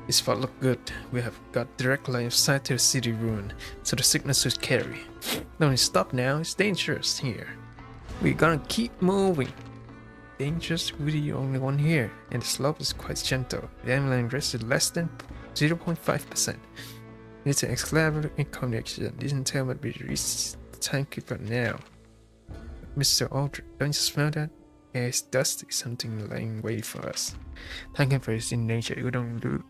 This spot look good. We have got direct line of sight to the city ruin, so the signal should carry. Don't stop now, it's dangerous here. We're gonna keep moving. Dangerous, we're the only one here, and the slope is quite gentle. The ambulance risk is less than 0.5%. It's an exclamatory in connection. Didn't tell me we reached the timekeeper now. Mr. Aldrich, don't you smell that? Yeah, it's dusty, something lying waiting for us. Timekeeper is in danger, you don't do.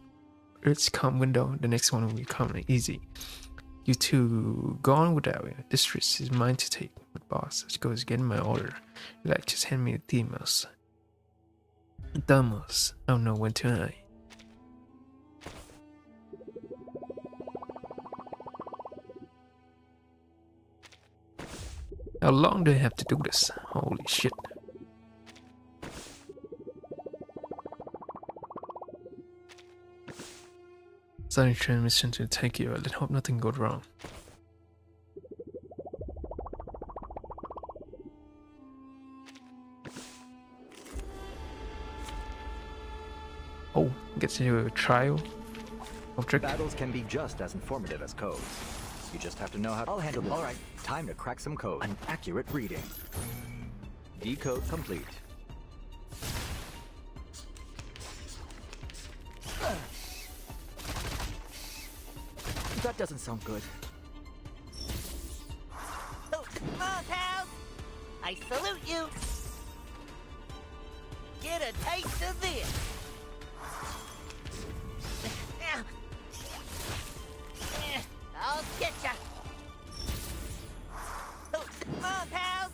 It's come window, the next one will be coming easy. You two go on without it. This risk is mine to take. But boss, let's go get my order. Like, just hand me the demos. Demos. I don't know when tonight. How long do I have to do this? Holy shit. Starting transmission to take you. Let's hope nothing goes wrong. Oh, gets you a trial of trick. Battles can be just as informative as codes. You just have to know how. I'll handle this. All right, time to crack some code. An accurate reading. Decode complete. That doesn't sound good. Oh, come on, pals! I salute you! Get a taste of this! I'll get ya! Oh, come on, pals!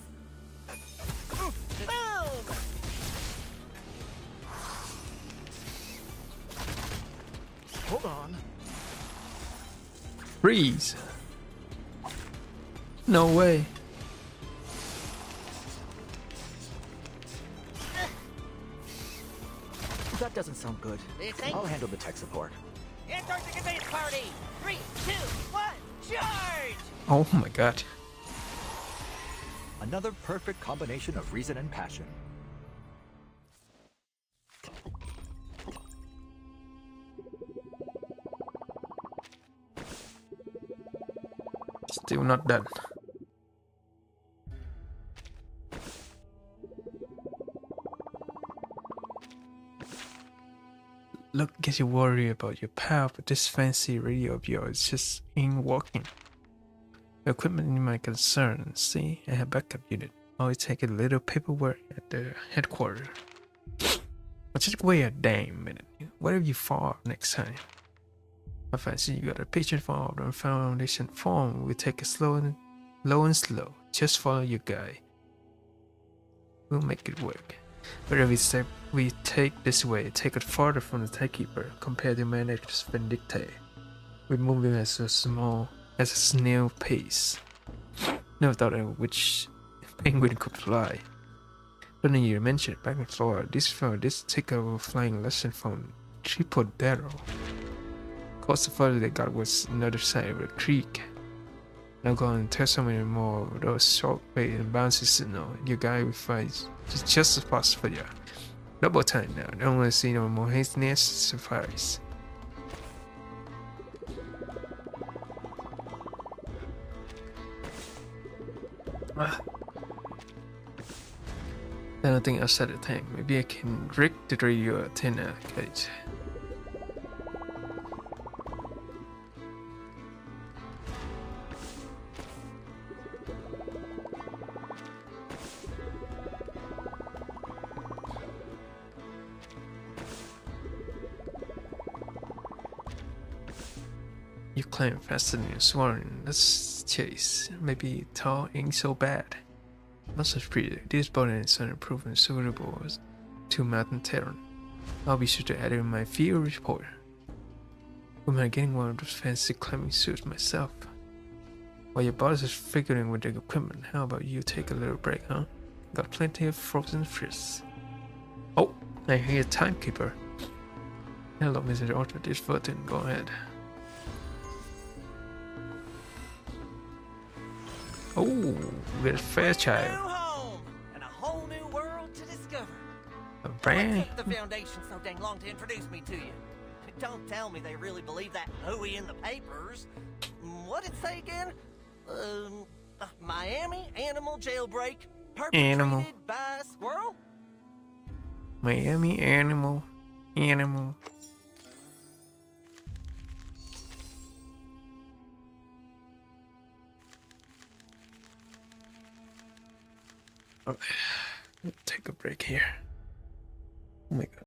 Boom! Hold on. Freeze! No way. That doesn't sound good. I'll handle the tech support. Antarctic advance party! 3, 2, 1, charge! Oh my god. Another perfect combination of reason and passion. Still not done. Look, get you worried about your power, but this fancy radio of yours just ain't working. The equipment in my concern. See, I have backup unit. Always take a little paperwork at the headquarters. But just wait a damn minute. What if you fall next time? If I see you got a picture form and foundation form, we take it slow and slow. Just follow your guide. We'll make it work. But every step we take this way, take it farther from the timekeeper compared to Manager's Vindictae. We're moving at a snail pace. Never thought of which penguin could fly. But then you mentioned back and forth, this take a flying lesson from Tripodero. Of course, the further they got was another side of the creek. Now go and tell someone more of those short way and bouncy signal. Your guy will find just as fast for you. Double time now. Don't want to see no more hastiness suffice. I don't think I'll set a tank. Maybe I can rig the radio antenna cage. You climb faster than you're sworn. Let's chase. Maybe tall ain't so bad. Not such pretty. This bonnet is unproven suitable to mountain terrain. I'll be sure to add it in my field report. Am I getting one of those fancy climbing suits myself? While your boss is figuring with the equipment, how about you take a little break, huh? Got plenty of frozen fish. Oh, I hear a timekeeper. Hello, Mr. Arthur Disverton, go ahead. Oh, we got a Fairchild. New home and a whole new world to discover. A What brand. took the Foundation so dang long to introduce me to you? Don't tell me they really believe that hooey in the papers. What did it say again? Miami animal jailbreak perpetrated Animal. by a squirrel? Miami animal. Okay, let's take a break here. Oh my god.